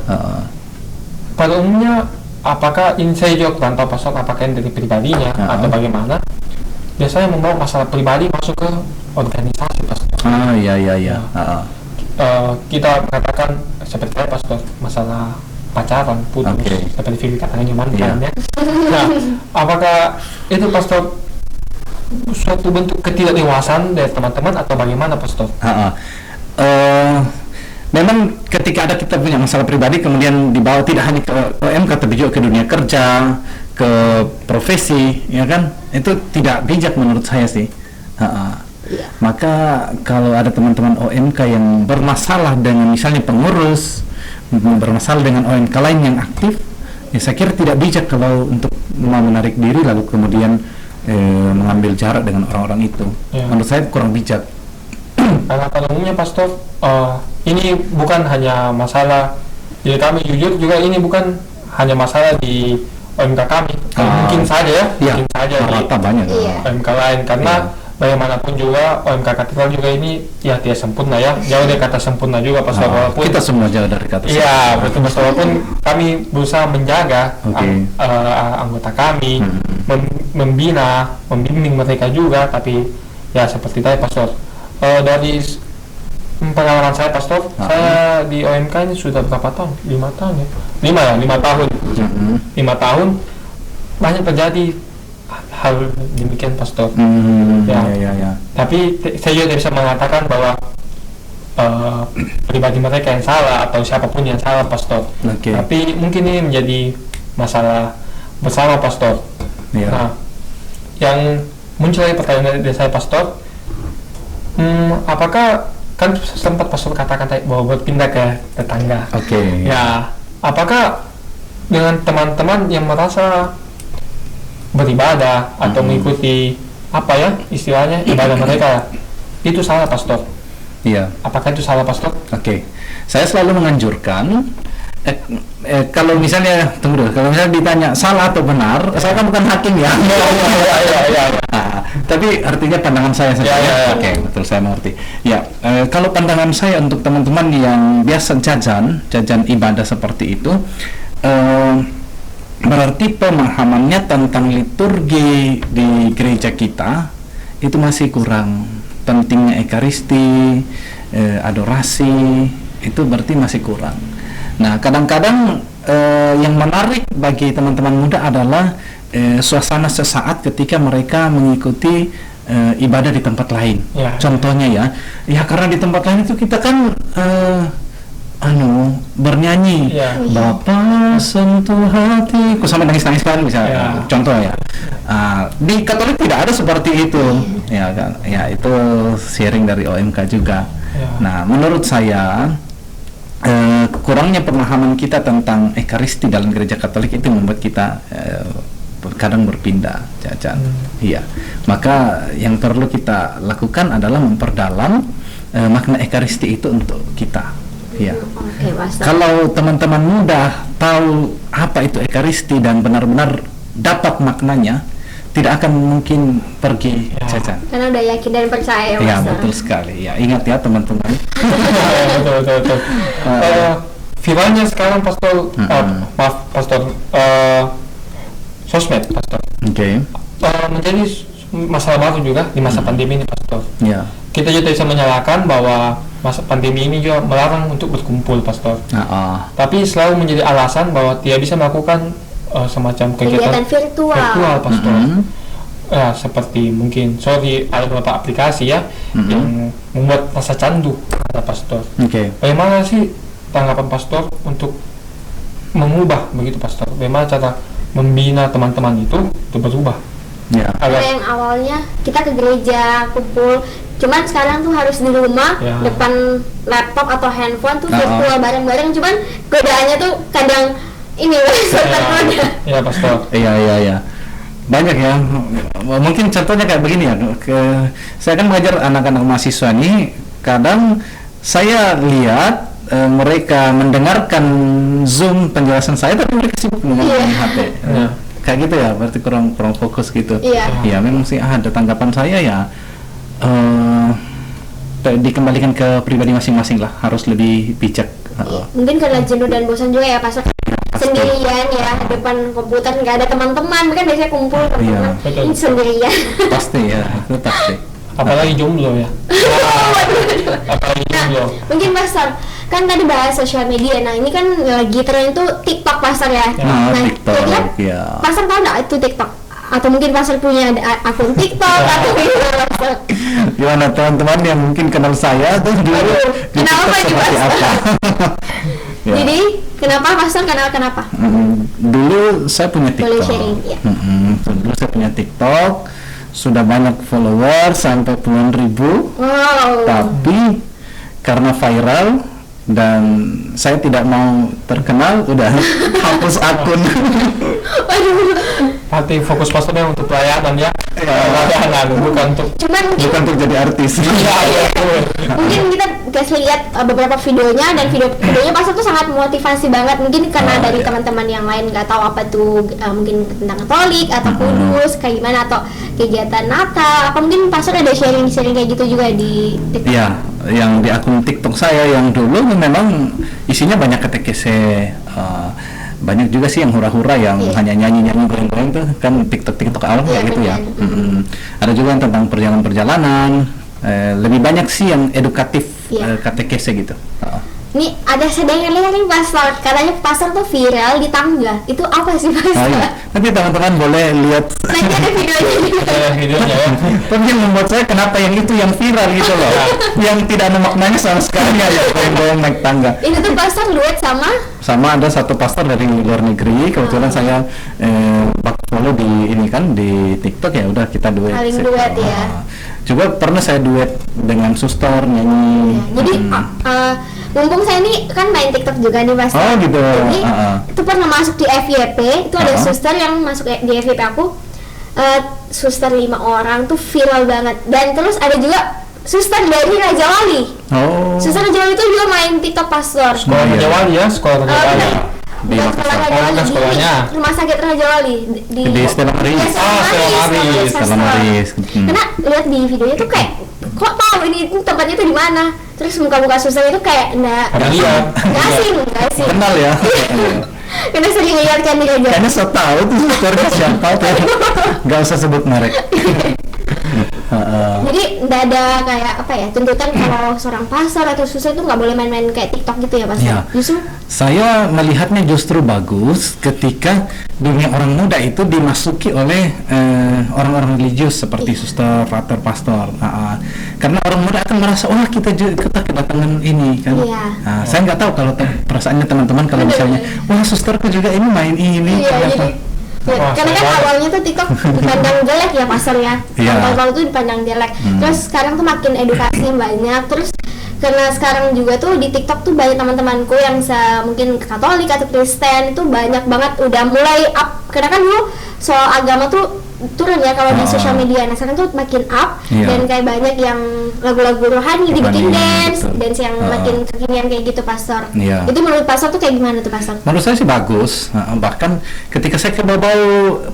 Pada umumnya, apakah ini saya juga kurang tahu pastor, apakah ini dari pribadinya atau bagaimana? Biasanya membawa masalah pribadi masuk ke organisasi pastor. Iya. Kita mengatakan seperti apa pastor, masalah pacaran putus, seperti Vivi katanya mantan ya. Nah, apakah itu pastor suatu bentuk ketidakdewasaan dari teman-teman atau bagaimana pastor? Memang ketika ada kita punya masalah pribadi kemudian dibawa tidak hanya ke OMK tapi juga ke dunia kerja, ke profesi, ya kan? Itu tidak bijak menurut saya sih. Maka kalau ada teman-teman OMK yang bermasalah dengan misalnya pengurus, bermasalah dengan OMK lain yang aktif, ya saya kira tidak bijak kalau untuk mau menarik diri lalu kemudian mengambil jarak dengan orang-orang itu. Menurut saya kurang bijak. Karena pada umumnya pastor, ini bukan hanya masalah jadi kami jujur juga, ini bukan hanya masalah di OMK kami, mungkin saja ya, mungkin saja di banyak OMK lain, karena bagaimanapun juga OMK Katedral juga ini ya tidak sempurna ya, jauh dari kata sempurna juga pastor, walaupun kita semua jauh dari kata sempurna. Iya betul pastor, walaupun kami berusaha menjaga anggota kami, membina, membimbing mereka juga, tapi ya seperti tadi pastor, dari pengalaman saya pastor, saya di OMK ini sudah berapa tahun? 5 tahun ya? 5 tahun. 5 tahun banyak terjadi hal demikian pastor. Ya. Tapi saya juga tidak bisa mengatakan bahwa pribadi mereka yang salah atau siapapun yang salah pastor. Tapi mungkin ini menjadi masalah bersama pastor. Nah, yang muncul lagi pertanyaan dari saya pastor, apakah kan sempat pastor katakan bahwa berpindah ke tetangga. Ya, apakah dengan teman-teman yang merasa beribadah atau mengikuti apa ya istilahnya ibadah mereka itu salah pastor? Iya. Apakah itu salah pastor? Saya selalu menganjurkan kalau misalnya kalau misalnya ditanya salah atau benar, saya kan bukan hakim ya. Tapi artinya pandangan saya saja. Betul, saya mengerti. Ya, kalau pandangan saya untuk teman-teman yang biasa jajan ibadah seperti itu, berarti pemahamannya tentang liturgi di gereja kita itu masih kurang. Pentingnya ekaristi, adorasi, itu berarti masih kurang. Nah, kadang-kadang yang menarik bagi teman-teman muda adalah suasana sesaat ketika mereka mengikuti ibadah di tempat lain. Contohnya ya karena di tempat lain itu kita kan bernyanyi, Bapa sentuh hatiku sampai nangis-nangis kan misalnya. Contoh ya. Di Katolik tidak ada seperti itu. Ya kan. Ya itu sharing dari OMK juga. Nah, menurut saya kurangnya pemahaman kita tentang ekaristi dalam gereja Katolik itu membuat kita kadang berpindah jajan. Iya. Maka yang perlu kita lakukan adalah memperdalam makna ekaristi itu untuk kita. Iya. Kalau teman-teman muda tahu apa itu ekaristi dan benar-benar dapat maknanya, tidak akan mungkin pergi jajan. Karena udah yakin dan percaya. Iya, betul sekali. Ya, ingat ya teman-teman. betul. Viralnya sekarang pastor, pastor, sosmed pastor. Menjadi masalah baru juga di masa pandemi ini pastor. Kita juga bisa menyalahkan bahwa masa pandemi ini juga melarang untuk berkumpul pastor. Tapi selalu menjadi alasan bahwa tidak bisa melakukan semacam kegiatan virtual pastor. Seperti mungkin ada beberapa aplikasi ya yang membuat rasa candu pada pastor. Bagaimana sih tanggapan pastor untuk mengubah begitu pastor? Bagaimana cara membina teman-teman itu untuk berubah? Yang awalnya kita ke gereja kumpul, cuman sekarang tuh harus di rumah depan laptop atau handphone tuh virtual bareng-bareng, cuman godaannya tuh kadang ini ya pastor. Iya. Banyak ya. Mungkin contohnya kayak begini ya. Saya kan mengajar anak-anak mahasiswa nih, kadang saya lihat mereka mendengarkan Zoom penjelasan saya, tapi mereka sibuk dengan HP. Kayak gitu ya, berarti kurang fokus gitu. Ya memang sih ada tanggapan saya ya, dikembalikan ke pribadi masing-masing lah, harus lebih bijak. Mungkin karena jenuh dan bosan juga ya, pas sendirian ya depan komputer, nggak ada teman-teman, kan biasanya kumpul teman-teman, ini sendirian. Pasti ya, itu pasti. Apalagi jomblo ya. Apalagi jomblo. Mungkin Pastor, kan tadi bahas sosial media, nah ini kan lagi tren itu TikTok Pastor ya. Nah TikTok ya. Pastor tahu nggak itu TikTok? Atau mungkin Pastor punya akun TikTok atau gimana? Gimana teman-teman yang mungkin kenal saya tuh dulu di TikTok seperti apa? Ya. Jadi kenapa Pastor kenapa? Dulu saya punya TikTok. Boleh sharing, ya. Dulu saya punya TikTok, sudah banyak followers sampai puluhan ribu. Wow. Tapi karena viral dan saya tidak mau terkenal, udah hapus akun. Pasti fokus pastornya untuk pelayanan ya. Pelayanan bukan untuk Bukan untuk jadi artis. Mungkin kita kasih lihat beberapa videonya, dan videonya Pastor tuh sangat motivasi banget. Mungkin karena dari teman-teman yang lain nggak tahu apa tuh, mungkin tentang Katolik atau Kudus kayak gimana, atau kegiatan Natal, apa mungkin Pastor ada sharing kayak gitu juga di TikTok? Iya, yang di akun TikTok saya yang dulu memang isinya banyak katekese. Banyak juga sih yang hura-hura, yang hanya nyanyi-nyanyi goyang-goyang tuh kan TikTok awal kayak gitu ya. Ada juga yang tentang perjalanan-perjalanan, lebih banyak sih yang edukatif, katekese gitu. Ini ada sedang lihat nih Pastor, katanya Pastor tuh viral di tangga. Itu apa sih Pastor? Nanti teman-teman boleh lihat. Nanti ada videonya. Tapi yang membuat saya kenapa yang itu yang viral gitu loh, yang tidak ada maknanya sama sekali ya, goyang-goyang naik tangga. Itu tuh Pastor duet sama ada satu pastor dari luar negeri, kebetulan saya follow di ini kan di TikTok, ya udah kita duet. Saling duet ya. Juga pernah saya duet dengan suster nyanyi. Jadi mumpung saya ini kan main TikTok juga nih Pastor. Oh gitu. Jadi itu pernah masuk di FYP, itu ada suster yang masuk di FYP aku, suster 5 orang tuh viral banget. Dan terus ada juga suster dari Raja Wali. Suster Raja Wali itu juga main TikTok Pastor. Sekolah Raja Wali ya, sekolah Raja Wali. Di sekolah Raja Wali, sekolahnya di rumah sakit Raja Wali di Stella Maris. Stella Maris. Karena lihat di videonya tuh kayak, kok tahu ini tempatnya tuh di mana? Terus muka-muka suster itu kayak nggak asing. Kenal ya. Karena sering lihat kan di Raja. Kayaknya saya tahu tuh susternya siapa, nggak usah sebut merek. Jadi nggak ada kayak apa ya, tuntutan kalau seorang pastor atau suster itu nggak boleh main-main kayak TikTok gitu ya Pastor? Justru saya melihatnya justru bagus ketika dunia orang muda itu dimasuki oleh orang-orang religius seperti suster, frater, pastor. Karena orang muda akan merasa, wah kita kedatangan ini kan. Saya nggak tahu kalau perasaannya teman-teman kalau misalnya, wah susterku juga ini main ini. Karena kan awalnya tuh TikTok dipandang jelek ya Pastor ya. Awal-awal tuh dipandang jelek. Terus sekarang tuh makin edukasi banyak. Terus karena sekarang juga tuh di TikTok tuh banyak teman-temanku yang mungkin Katolik atau Kristen itu banyak banget udah mulai up. Karena kan dulu soal agama tuh turun ya kalau di sosial media. Nah sekarang tuh makin up dan kayak banyak yang lagu-lagu rohani dibikin dance yang makin kekinian kayak gitu Pastor. Itu menurut Pastor tuh kayak gimana tuh Pastor? Menurut saya sih bagus. Bahkan ketika saya ke Baubau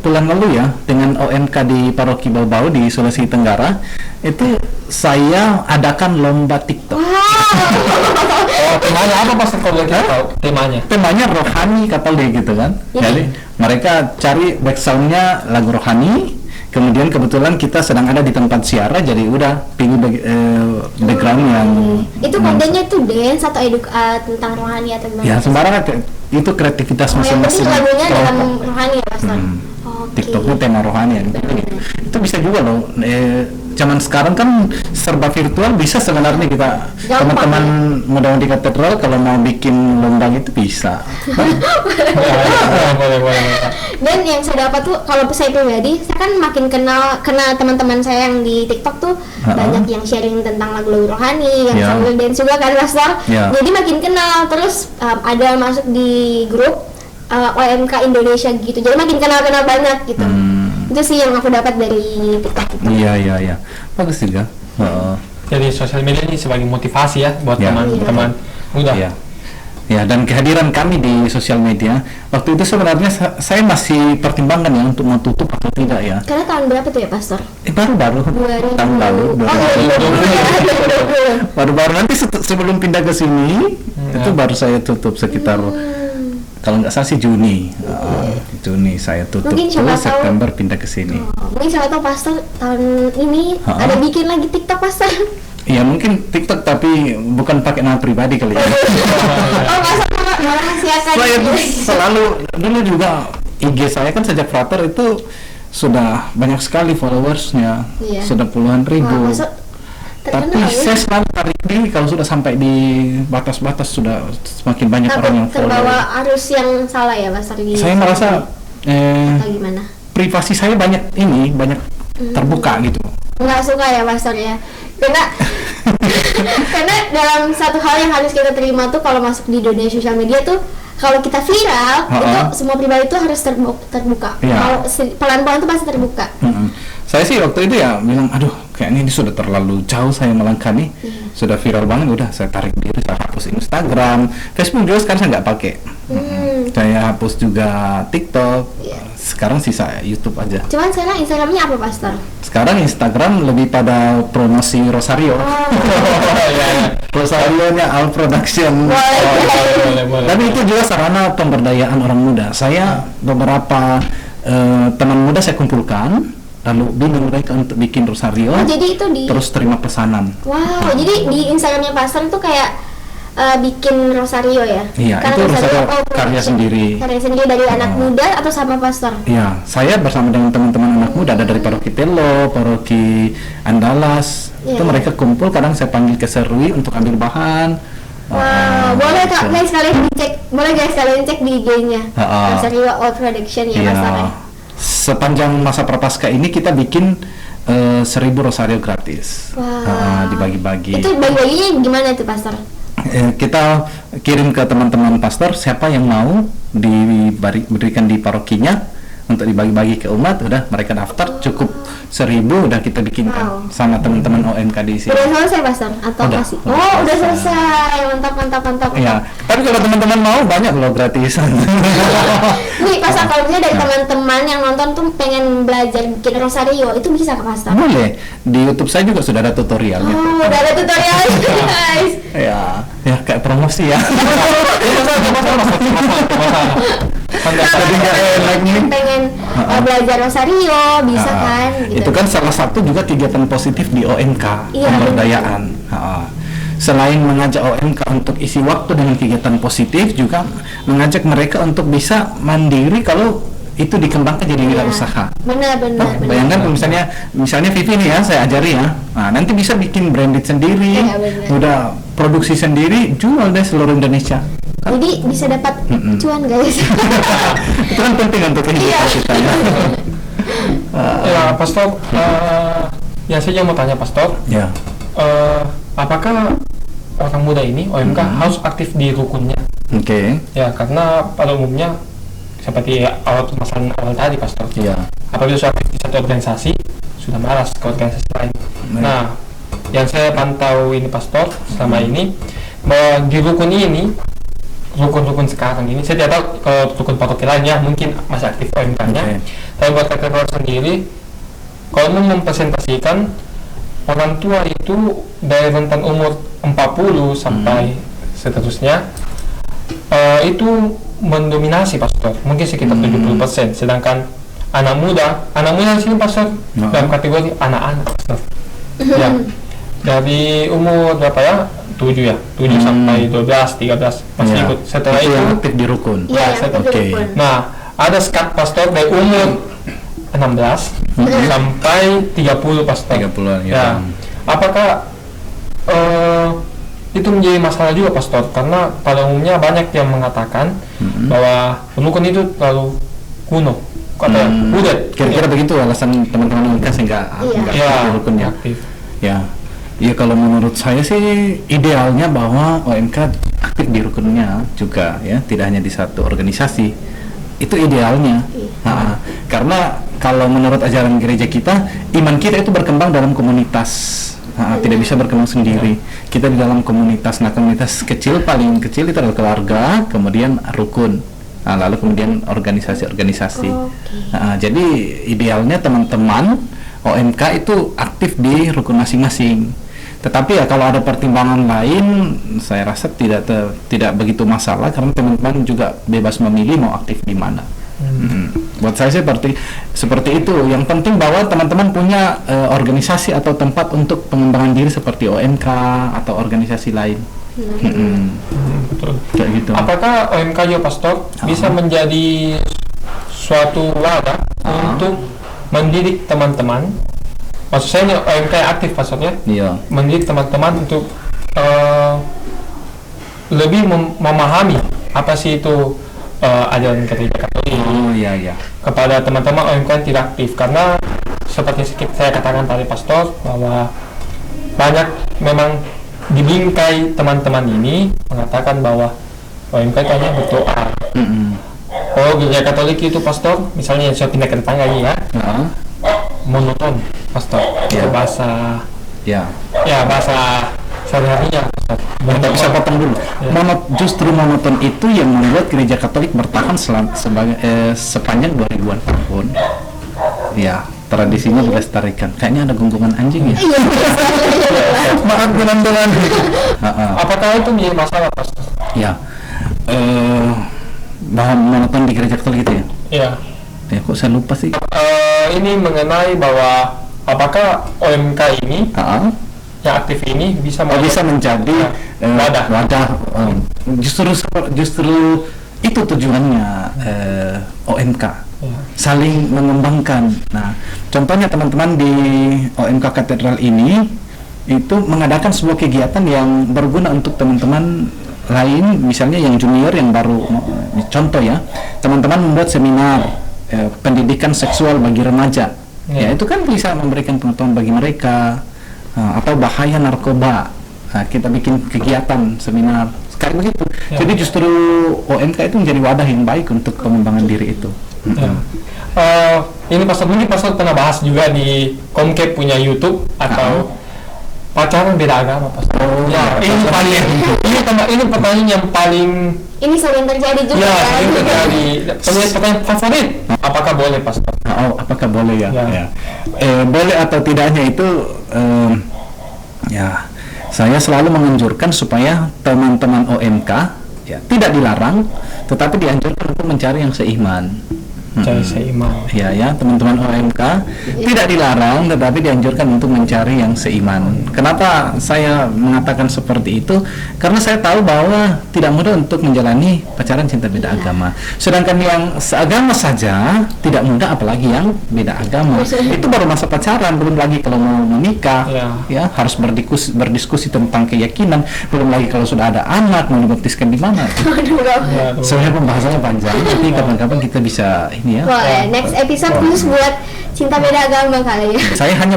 bulan lalu ya dengan OMK di Paroki Baubau di Sulawesi Tenggara, itu saya adakan lomba TikTok. Temanya apa Pastor kalau kita tahu? Temanya rohani Katolik gitu kan. Jadi mereka cari backsoundnya lagu rohani, kemudian kebetulan kita sedang ada di tempat siaran, jadi udah pilih background yang itu kontennya itu dance atau tentang rohani atau gimana? Ya sembarangan, itu kreativitas masing-masing. Yang penting lagunya dalam rohani ya Pastor. TikToknya tema rohani ya. Itu bisa juga loh. Zaman sekarang kan serba virtual, bisa sebenarnya kita teman-teman muda-mudi katedral kalau mau bikin lomba gitu bisa. Boleh. Dan yang saya dapat tuh kalau saya pribadi, saya kan makin kenal teman-teman saya yang di TikTok tuh banyak yang sharing tentang lagu-lagu rohani, yang sambil dance juga kan Pastor. Jadi makin kenal. Terus ada masuk di grup OMK Indonesia gitu. Jadi makin kenal-kenal banyak gitu. Itu sih yang aku dapat dari TikTok. Iya. Bagus juga. Jadi sosial media ini sebagai motivasi ya buat teman-teman muda. Ya, dan kehadiran kami di sosial media waktu itu sebenarnya saya masih pertimbangkan ya untuk mau tutup atau tidak ya. Karena tahun berapa tuh ya, Pastor? Baru-baru 2000. tahun lalu. Oh, 2020. Baru-baru nanti sebelum pindah ke sini itu baru saya tutup sekitar kalau nggak salah sih Juni. Juni saya tutup. Mungkin Terus siapa tahu- September pindah ke sini. Mungkin siapa tahu Pastor tahun ini ada bikin lagi TikTok, Pastor. Ya mungkin TikTok tapi bukan pakai nama pribadi kali ya. Oh, Pastor merahasiakan. Saya tuh selalu dulu juga IG saya kan sejak Frater itu sudah banyak sekali followersnya, Iya. sudah puluhan ribu. Wah, Pastor Tapi terkenal ya. saya selalu tarik diri kalau sudah sampai di batas-batas sudah semakin banyak orang yang follow. terbawa arus yang salah ya, Pastor di. Saya merasa atau gimana? privasi saya banyak terbuka gitu. Nggak suka ya, Pastor ya. Karena karena dalam satu hal yang harus kita terima tuh kalau masuk di dunia sosial media tuh kalau kita viral itu semua pribadi itu harus terbuka. Iya. Kalau pelan-pelan tuh pasti terbuka. Saya sih waktu itu ya bilang, aduh kayaknya ini sudah terlalu jauh saya melangkah nih, sudah viral banget, udah saya tarik diri, saya hapus Instagram, Facebook juga sekarang saya nggak pakai. Saya hapus juga TikTok, sekarang sisa YouTube aja. Cuman sekarang Instagramnya apa, Pastor? Sekarang Instagram lebih pada promosi Rosario. Rosario-nya Al Production. Boleh. Tapi itu juga sarana pemberdayaan orang muda. Saya beberapa teman muda saya kumpulkan, lalu bimbing mereka untuk bikin Rosario. Oh, jadi itu di. Terus terima pesanan. Wow, jadi di Instagramnya Pastor itu kayak bikin Rosario ya? Iya, Karena itu Rosario karya production. sendiri. Karya sendiri dari anak muda atau sama Pastor? Ya, saya bersama dengan teman-teman anak muda, ada dari paroki Telo, paroki Andalas. Itu mereka kumpul, kadang saya panggil ke Serui untuk ambil bahan. Wow, boleh Kak, guys kalian dicek, boleh guys kalian cek di IG-nya. Rosario All Production ya, Pastor ya. Sepanjang masa Prapaskah ini kita bikin 1000 Rosario gratis. Dibagi-bagi. Itu bagi-baginya gimana tuh, Pastor? Kita kirim ke teman-teman pastor siapa yang mau diberikan di parokinya untuk dibagi-bagi ke umat, udah mereka daftar cukup 1000 udah kita bikinkan sama teman-teman OMK di sini. Udah selesai, Pastor? Atau masih? Oh, udah selesai. Mantap. Ya, tapi kalau teman-teman mau banyak loh gratisan. Nih, Pastor, kalau misalnya dari teman-teman yang nonton tuh pengen belajar bikin Rosario, itu bisa ke Pastor? Boleh. Di YouTube saya juga sudah ada tutorialnya. Oh, udah ada tutorial, guys. Ya kayak promosi ya. Pengen belajar Rosario bisa kan gitu. Itu kan salah satu juga kegiatan positif di OMK, pemberdayaan. Selain mengajak OMK untuk isi waktu dengan kegiatan positif, juga mengajak mereka untuk bisa mandiri kalau itu dikembangkan jadi wirausaha. Benar. Bayangkan misalnya Vivi nih ya, saya ajari ya. Nah, nanti bisa bikin branded sendiri, udah produksi sendiri, jual deh seluruh Indonesia. Jadi bisa dapat cuan, guys. Itu kan penting untuk kehidupan kita ya. Ya, Pastor, yang saya mau tanya Pastor, apakah orang muda ini OMK harus aktif di rukunnya? Oke. Ya, karena pada umumnya seperti masalah awal tadi, Pastor. Iya. Apabila sudah aktif di satu organisasi, sudah malas ke organisasi lain. Nah, yang saya pantau ini, Pastor, selama ini di rukun ini, rukun sekarang ini, saya tidak tahu kalau rukun paroki lainnya mungkin masih aktif OMK-nya. Tapi buat kakak sendiri, kalau mau mempresentasikan orang tua itu dari rentan umur 40 sampai seterusnya, itu mendominasi, Pastor, mungkin sekitar 70%, sedangkan anak muda di sini, Pastor, dalam kategori anak-anak, Pastor. Ya, dari umur berapa ya? 7 sampai 12, 13 masih ikut. Setelah itu yang aktif di rukun. Nah, ada skat, Pastor, dari umur 16 sampai 30, Pastor. 30-an ya. Apakah itu menjadi masalah juga, Pastor, karena pada umumnya banyak yang mengatakan bahwa rukun itu terlalu kuno, udah. Kira-kira begitu alasan teman-teman OMK sehingga aktif rukunnya. Ya kalau menurut saya sih idealnya bahwa OMK aktif di rukunnya juga ya, tidak hanya di satu organisasi. Itu idealnya. Karena kalau menurut ajaran gereja kita, iman kita itu berkembang dalam komunitas. tidak bisa berkembang sendiri. Kita di dalam komunitas. Nah, komunitas kecil paling kecil itu adalah keluarga, kemudian rukun. Nah, lalu kemudian organisasi-organisasi. Jadi idealnya teman-teman OMK itu aktif di rukun masing-masing. Tetapi ya kalau ada pertimbangan lain, saya rasa tidak begitu masalah karena teman-teman juga bebas memilih mau aktif di mana. Buat saya seperti itu. Yang penting bahwa teman-teman punya organisasi atau tempat untuk pengembangan diri seperti OMK atau organisasi lain. Betul. Kayak gitu. Apakah OMK ya Pastor bisa menjadi suatu wadah untuk mendidik teman-teman? Maksud saya OMK aktif Pastor ya? Iya. Mendidik teman-teman untuk lebih memahami apa sih itu ajaran gereja Katolik. Oh iya. Kepada teman-teman OMK yang tidak aktif, karena seperti saya katakan tadi Pastor bahwa banyak memang dibingkai teman-teman ini mengatakan bahwa OMK itu hanya berdoa. Oh, gereja Katolik itu Pastor, misalnya yang saya pindah ke tetangga ini ya, monoton Pastor. Itu bahasa bahasa sehari-harinya Pastor. Bisa potong dulu. Justru monoton itu yang membuat gereja Katolik bertahan sepanjang 2000-an tahun. Ya, tradisinya dilestarikan. Kayaknya ada gonggongan anjing ya. Maaf teman-teman. Apakah itu menjadi masalah Pastor? Ya, bahwa monoton di gereja Katolik itu ya. Iya. Ya, kok saya lupa sih. Ini mengenai bahwa apakah OMK ini yang aktif ini bisa menjadi wadah. Justru itu tujuannya OMK. Saling mengembangkan. Nah, contohnya teman-teman di OMK Katedral ini itu mengadakan sebuah kegiatan yang berguna untuk teman-teman lain, misalnya yang junior yang baru. Contoh ya, teman-teman membuat seminar pendidikan seksual bagi remaja. Ya, itu kan bisa memberikan pengetahuan bagi mereka. Atau bahaya narkoba. Nah, kita bikin kegiatan seminar kayak begitu. Jadi justru OMK itu menjadi wadah yang baik untuk pengembangan diri itu. Ini mungkin Pastor pernah bahas juga di Komkep punya YouTube atau pacaran beda agama Pastor. Ini pertanyaan yang paling sering terjadi juga. Ya, sering terjadi. Pertanyaan favorit. Apakah boleh Pastor? Apakah boleh ya? Boleh atau tidaknya itu saya selalu menganjurkan supaya teman-teman OMK tidak dilarang, tetapi dianjurkan untuk mencari yang seiman. Mencari seiman. Ya, teman-teman OMK tidak dilarang, tetapi dianjurkan untuk mencari yang seiman. Kenapa saya mengatakan seperti itu? Karena saya tahu bahwa tidak mudah untuk menjalani pacaran cinta beda agama. Sedangkan yang seagama saja tidak mudah, apalagi yang beda agama. Itu baru masa pacaran, belum lagi kalau mau menikah, ya harus berdiskusi tentang keyakinan. Belum lagi kalau sudah ada anak, mau dibaptiskan di mana. Sebenarnya pembahasannya panjang, tapi kapan-kapan kita bisa next episode khusus buat cinta beda agama kali ya. Saya hanya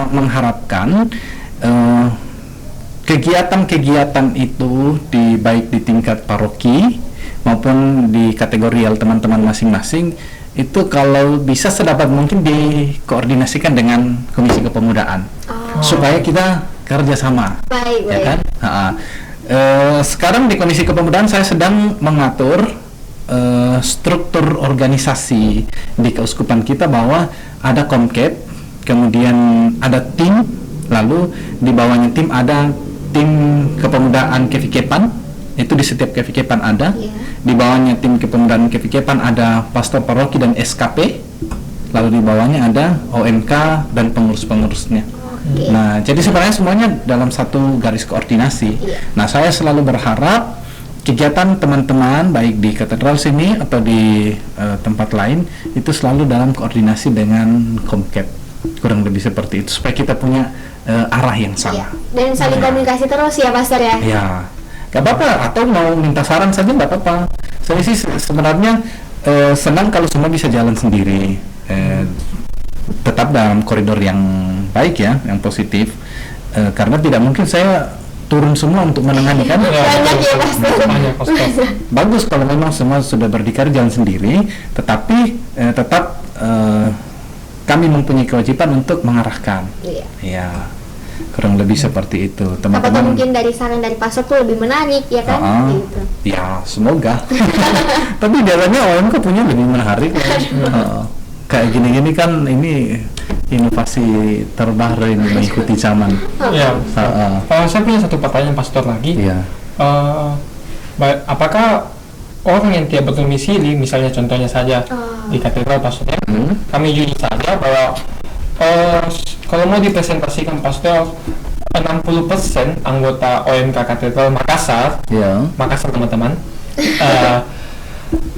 mengharapkan kegiatan-kegiatan itu baik di tingkat paroki maupun di kategorial teman-teman masing-masing itu kalau bisa sedapat mungkin dikoordinasikan dengan Komisi Kepemudaan supaya kita kerjasama. Baik. Ya kan? Sekarang di Komisi Kepemudaan saya sedang mengatur struktur organisasi di keuskupan kita, bahwa ada Komkep, kemudian ada tim, lalu di bawahnya tim ada tim kepemudaan Kevikepan, itu di setiap Kevikepan ada. Di bawahnya tim kepemudaan Kevikepan ada pastor paroki dan SKP, lalu di bawahnya ada OMK dan pengurus-pengurusnya. Nah, jadi sebenarnya semuanya dalam satu garis koordinasi. Nah, saya selalu berharap kegiatan teman-teman baik di katedral sini atau di tempat lain itu selalu dalam koordinasi dengan Komkep, kurang lebih seperti itu, supaya kita punya arah yang sama. Dan saling komunikasi terus ya Pastor ya. Ya, gak apa-apa, atau mau minta saran saja gak apa-apa. Saya sih sebenarnya senang kalau semua bisa jalan sendiri, tetap dalam koridor yang baik ya, yang positif, karena tidak mungkin saya turun semua untuk menangani kan. Banyak ya Pastor. Bagus kalau memang semua sudah berdikari jalan sendiri, tetapi tetap kami mempunyai kewajiban untuk mengarahkan. Ya. kurang lebih seperti itu Apa tuh teman-teman. mungkin dari saran dari pastor tuh lebih menarik ya kan? Gitu. Ya semoga. Tapi biasanya OMK punya lebih menarik. Kayak gini-gini kan ini inovasi terbaru ini mengikuti zaman. Ya. Saya punya satu pertanyaan pastor lagi. Iya. Apakah orang yang tidak berdomisili, misalnya contohnya saja di katedral pastornya, kami jujur saja bahwa kalau mau dipresentasikan pastor 60% anggota OMK Katedral Makassar, Iya. Makassar teman-teman,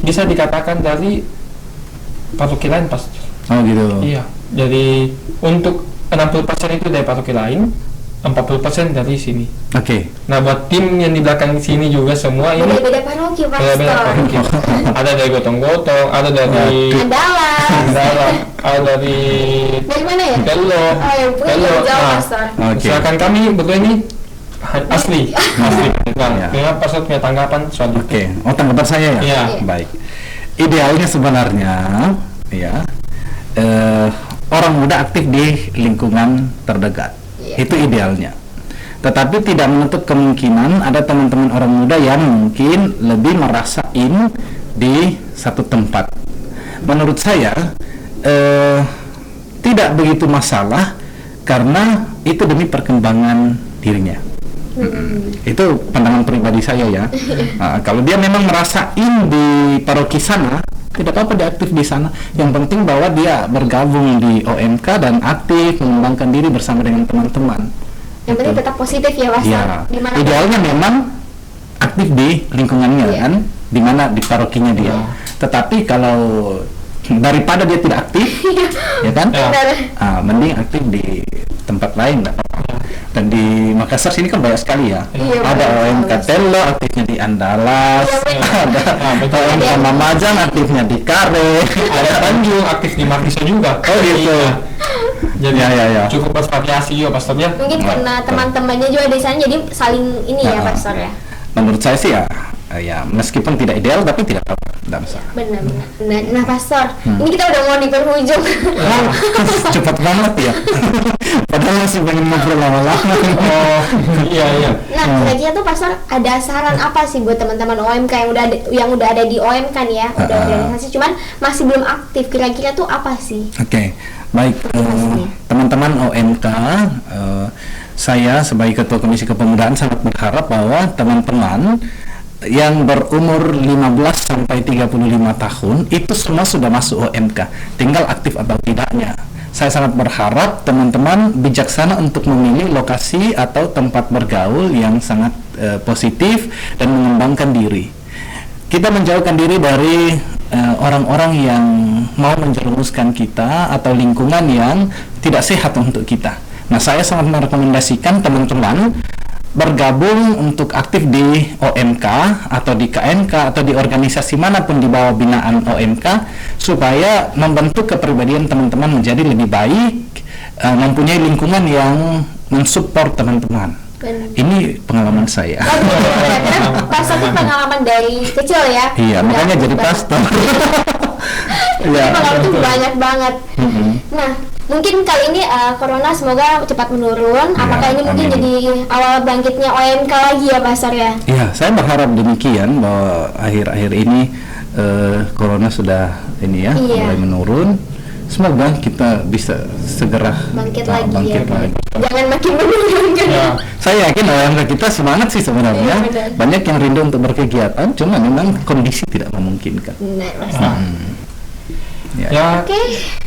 bisa dikatakan dari paroki lain pastor. Oh gitu. Iya. Jadi untuk 60% itu dari paroki lain, 40% dari sini. Oke. Nah, buat tim yang di belakang sini juga semua ini Beda-beda paroki beda-beda pastor. paroki. Ada dari Gotong-Gotong, ada dari Andalas. Dalam, ada dari Dari mana ya? Tello. Oh, yang punya Tello. jauh Nah, pastor. Oke. silakan kami berdua ini asli. Nah, Ya. dengan pastor punya tanggapan soal itu. Oke. Oh tanggapan saya ya. Iya. Baik. Idealnya sebenarnya, ya, orang muda aktif di lingkungan terdekat. Iya. Itu idealnya. Tetapi tidak menutup kemungkinan ada teman-teman orang muda yang mungkin lebih merasain di satu tempat. Menurut saya tidak begitu masalah karena itu demi perkembangan dirinya. Itu pandangan pribadi saya ya. Nah, kalau dia memang merasain di paroki sana, tidak apa-apa dia aktif di sana. Yang penting bahwa dia bergabung di OMK dan aktif mengembangkan diri bersama dengan teman-teman. Yang penting tetap positif ya pastor. Ya, Dimana idealnya memang aktif di lingkungannya Iya. kan, di mana di parokinya dia. Tetapi kalau daripada dia tidak aktif, ya kan, Ya. mending aktif di tempat lain nggak apa-apa. Dan di Makassar sini kan banyak sekali ya. Iya, Ada banyak OMK sekali. Tello aktifnya di Andalas, Iya, ada betul. OMK Mamajang aktifnya di Kare. Ada Tanjung aktif di Markisa juga. Oh, gitu. Iya. Jadi Ya. cukup bervariasi juga pastornya. mungkin karena teman-temannya juga di sana jadi saling ini ya pastor ya. Menurut saya sih ya meskipun tidak ideal tapi tidak apa-apa, tidak masalah. Benar. Nah pastor, ini kita udah mau di penghujung. Oh, cepat banget ya. Padahal masih pengen ngobrol lama-lama. Oh, iya. Nah, kira-kira tuh pastor ada saran apa sih buat teman-teman OMK yang udah ada di OMK nih ya, udah organisasi cuman masih belum aktif. Kira-kira tuh apa sih? Oke, baik teman-teman OMK, saya sebagai Ketua Komisi Kepemudaan sangat berharap bahwa teman-teman yang berumur 15 sampai 35 tahun itu semua sudah masuk OMK, tinggal aktif atau tidaknya. Saya sangat berharap teman-teman bijaksana untuk memilih lokasi atau tempat bergaul yang sangat positif dan mengembangkan diri. Kita menjauhkan diri dari orang-orang yang mau menjerumuskan kita atau lingkungan yang tidak sehat untuk kita. Nah, saya sangat merekomendasikan teman-teman bergabung untuk aktif di OMK atau di KMK atau di organisasi manapun di bawah binaan OMK supaya membentuk kepribadian teman-teman menjadi lebih baik, mempunyai lingkungan yang mensupport teman-teman. Benar. Ini pengalaman saya. Karena pastor tuh pengalaman dari kecil ya. Iya, Udah makanya aktif jadi banget. pastor. Jadi Iya. pengalaman tuh banyak banget. Nah, mungkin kali ini corona semoga cepat menurun. Ya, Apakah ini mungkin amin. jadi awal bangkitnya OMK lagi ya pastor ya? Iya, saya berharap demikian bahwa akhir-akhir ini corona sudah ini ya Iya. mulai menurun. Semoga kita bisa segera Bangkit lagi bangkit ya. lagi. Jangan makin menurun kan. Ya. Saya yakin OMK kita semangat sih sebenarnya. Iya, benar. Banyak yang rindu untuk berkegiatan, cuma memang kondisi tidak memungkinkan. Benar pastor. Ya, Oke.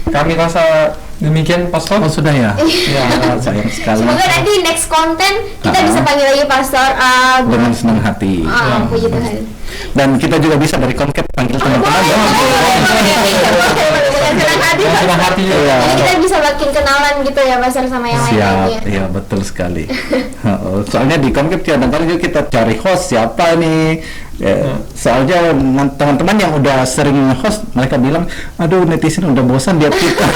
kami rasa demikian pastor. Oh sudah ya. Ya, Sayang sekali. Semoga nanti next konten kita Ah. bisa panggil lagi pastor. Dengan senang hati. Puji Tuhan. Dan kita juga bisa dari Komkep panggil teman-teman. ya. Dengan senang hati Dengan senang pastor. hati. Iya. Jadi kita bisa makin kenalan gitu ya pastor sama yang Siap, lainnya. iya betul sekali. Soalnya di Komkep kadang-kadang juga kita cari host siapa nih. Soalnya teman-teman yang udah sering host mereka bilang, aduh netizen udah bosan lihat kita.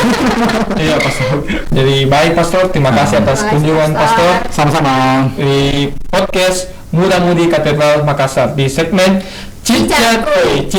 Iya, pastor. Jadi baik pastor, terima kasih atas Terima kasih, kunjungan Pastor. pastor Sama-sama. di podcast Muda Mudi Katedral Makassar di segmen Cicak Kui.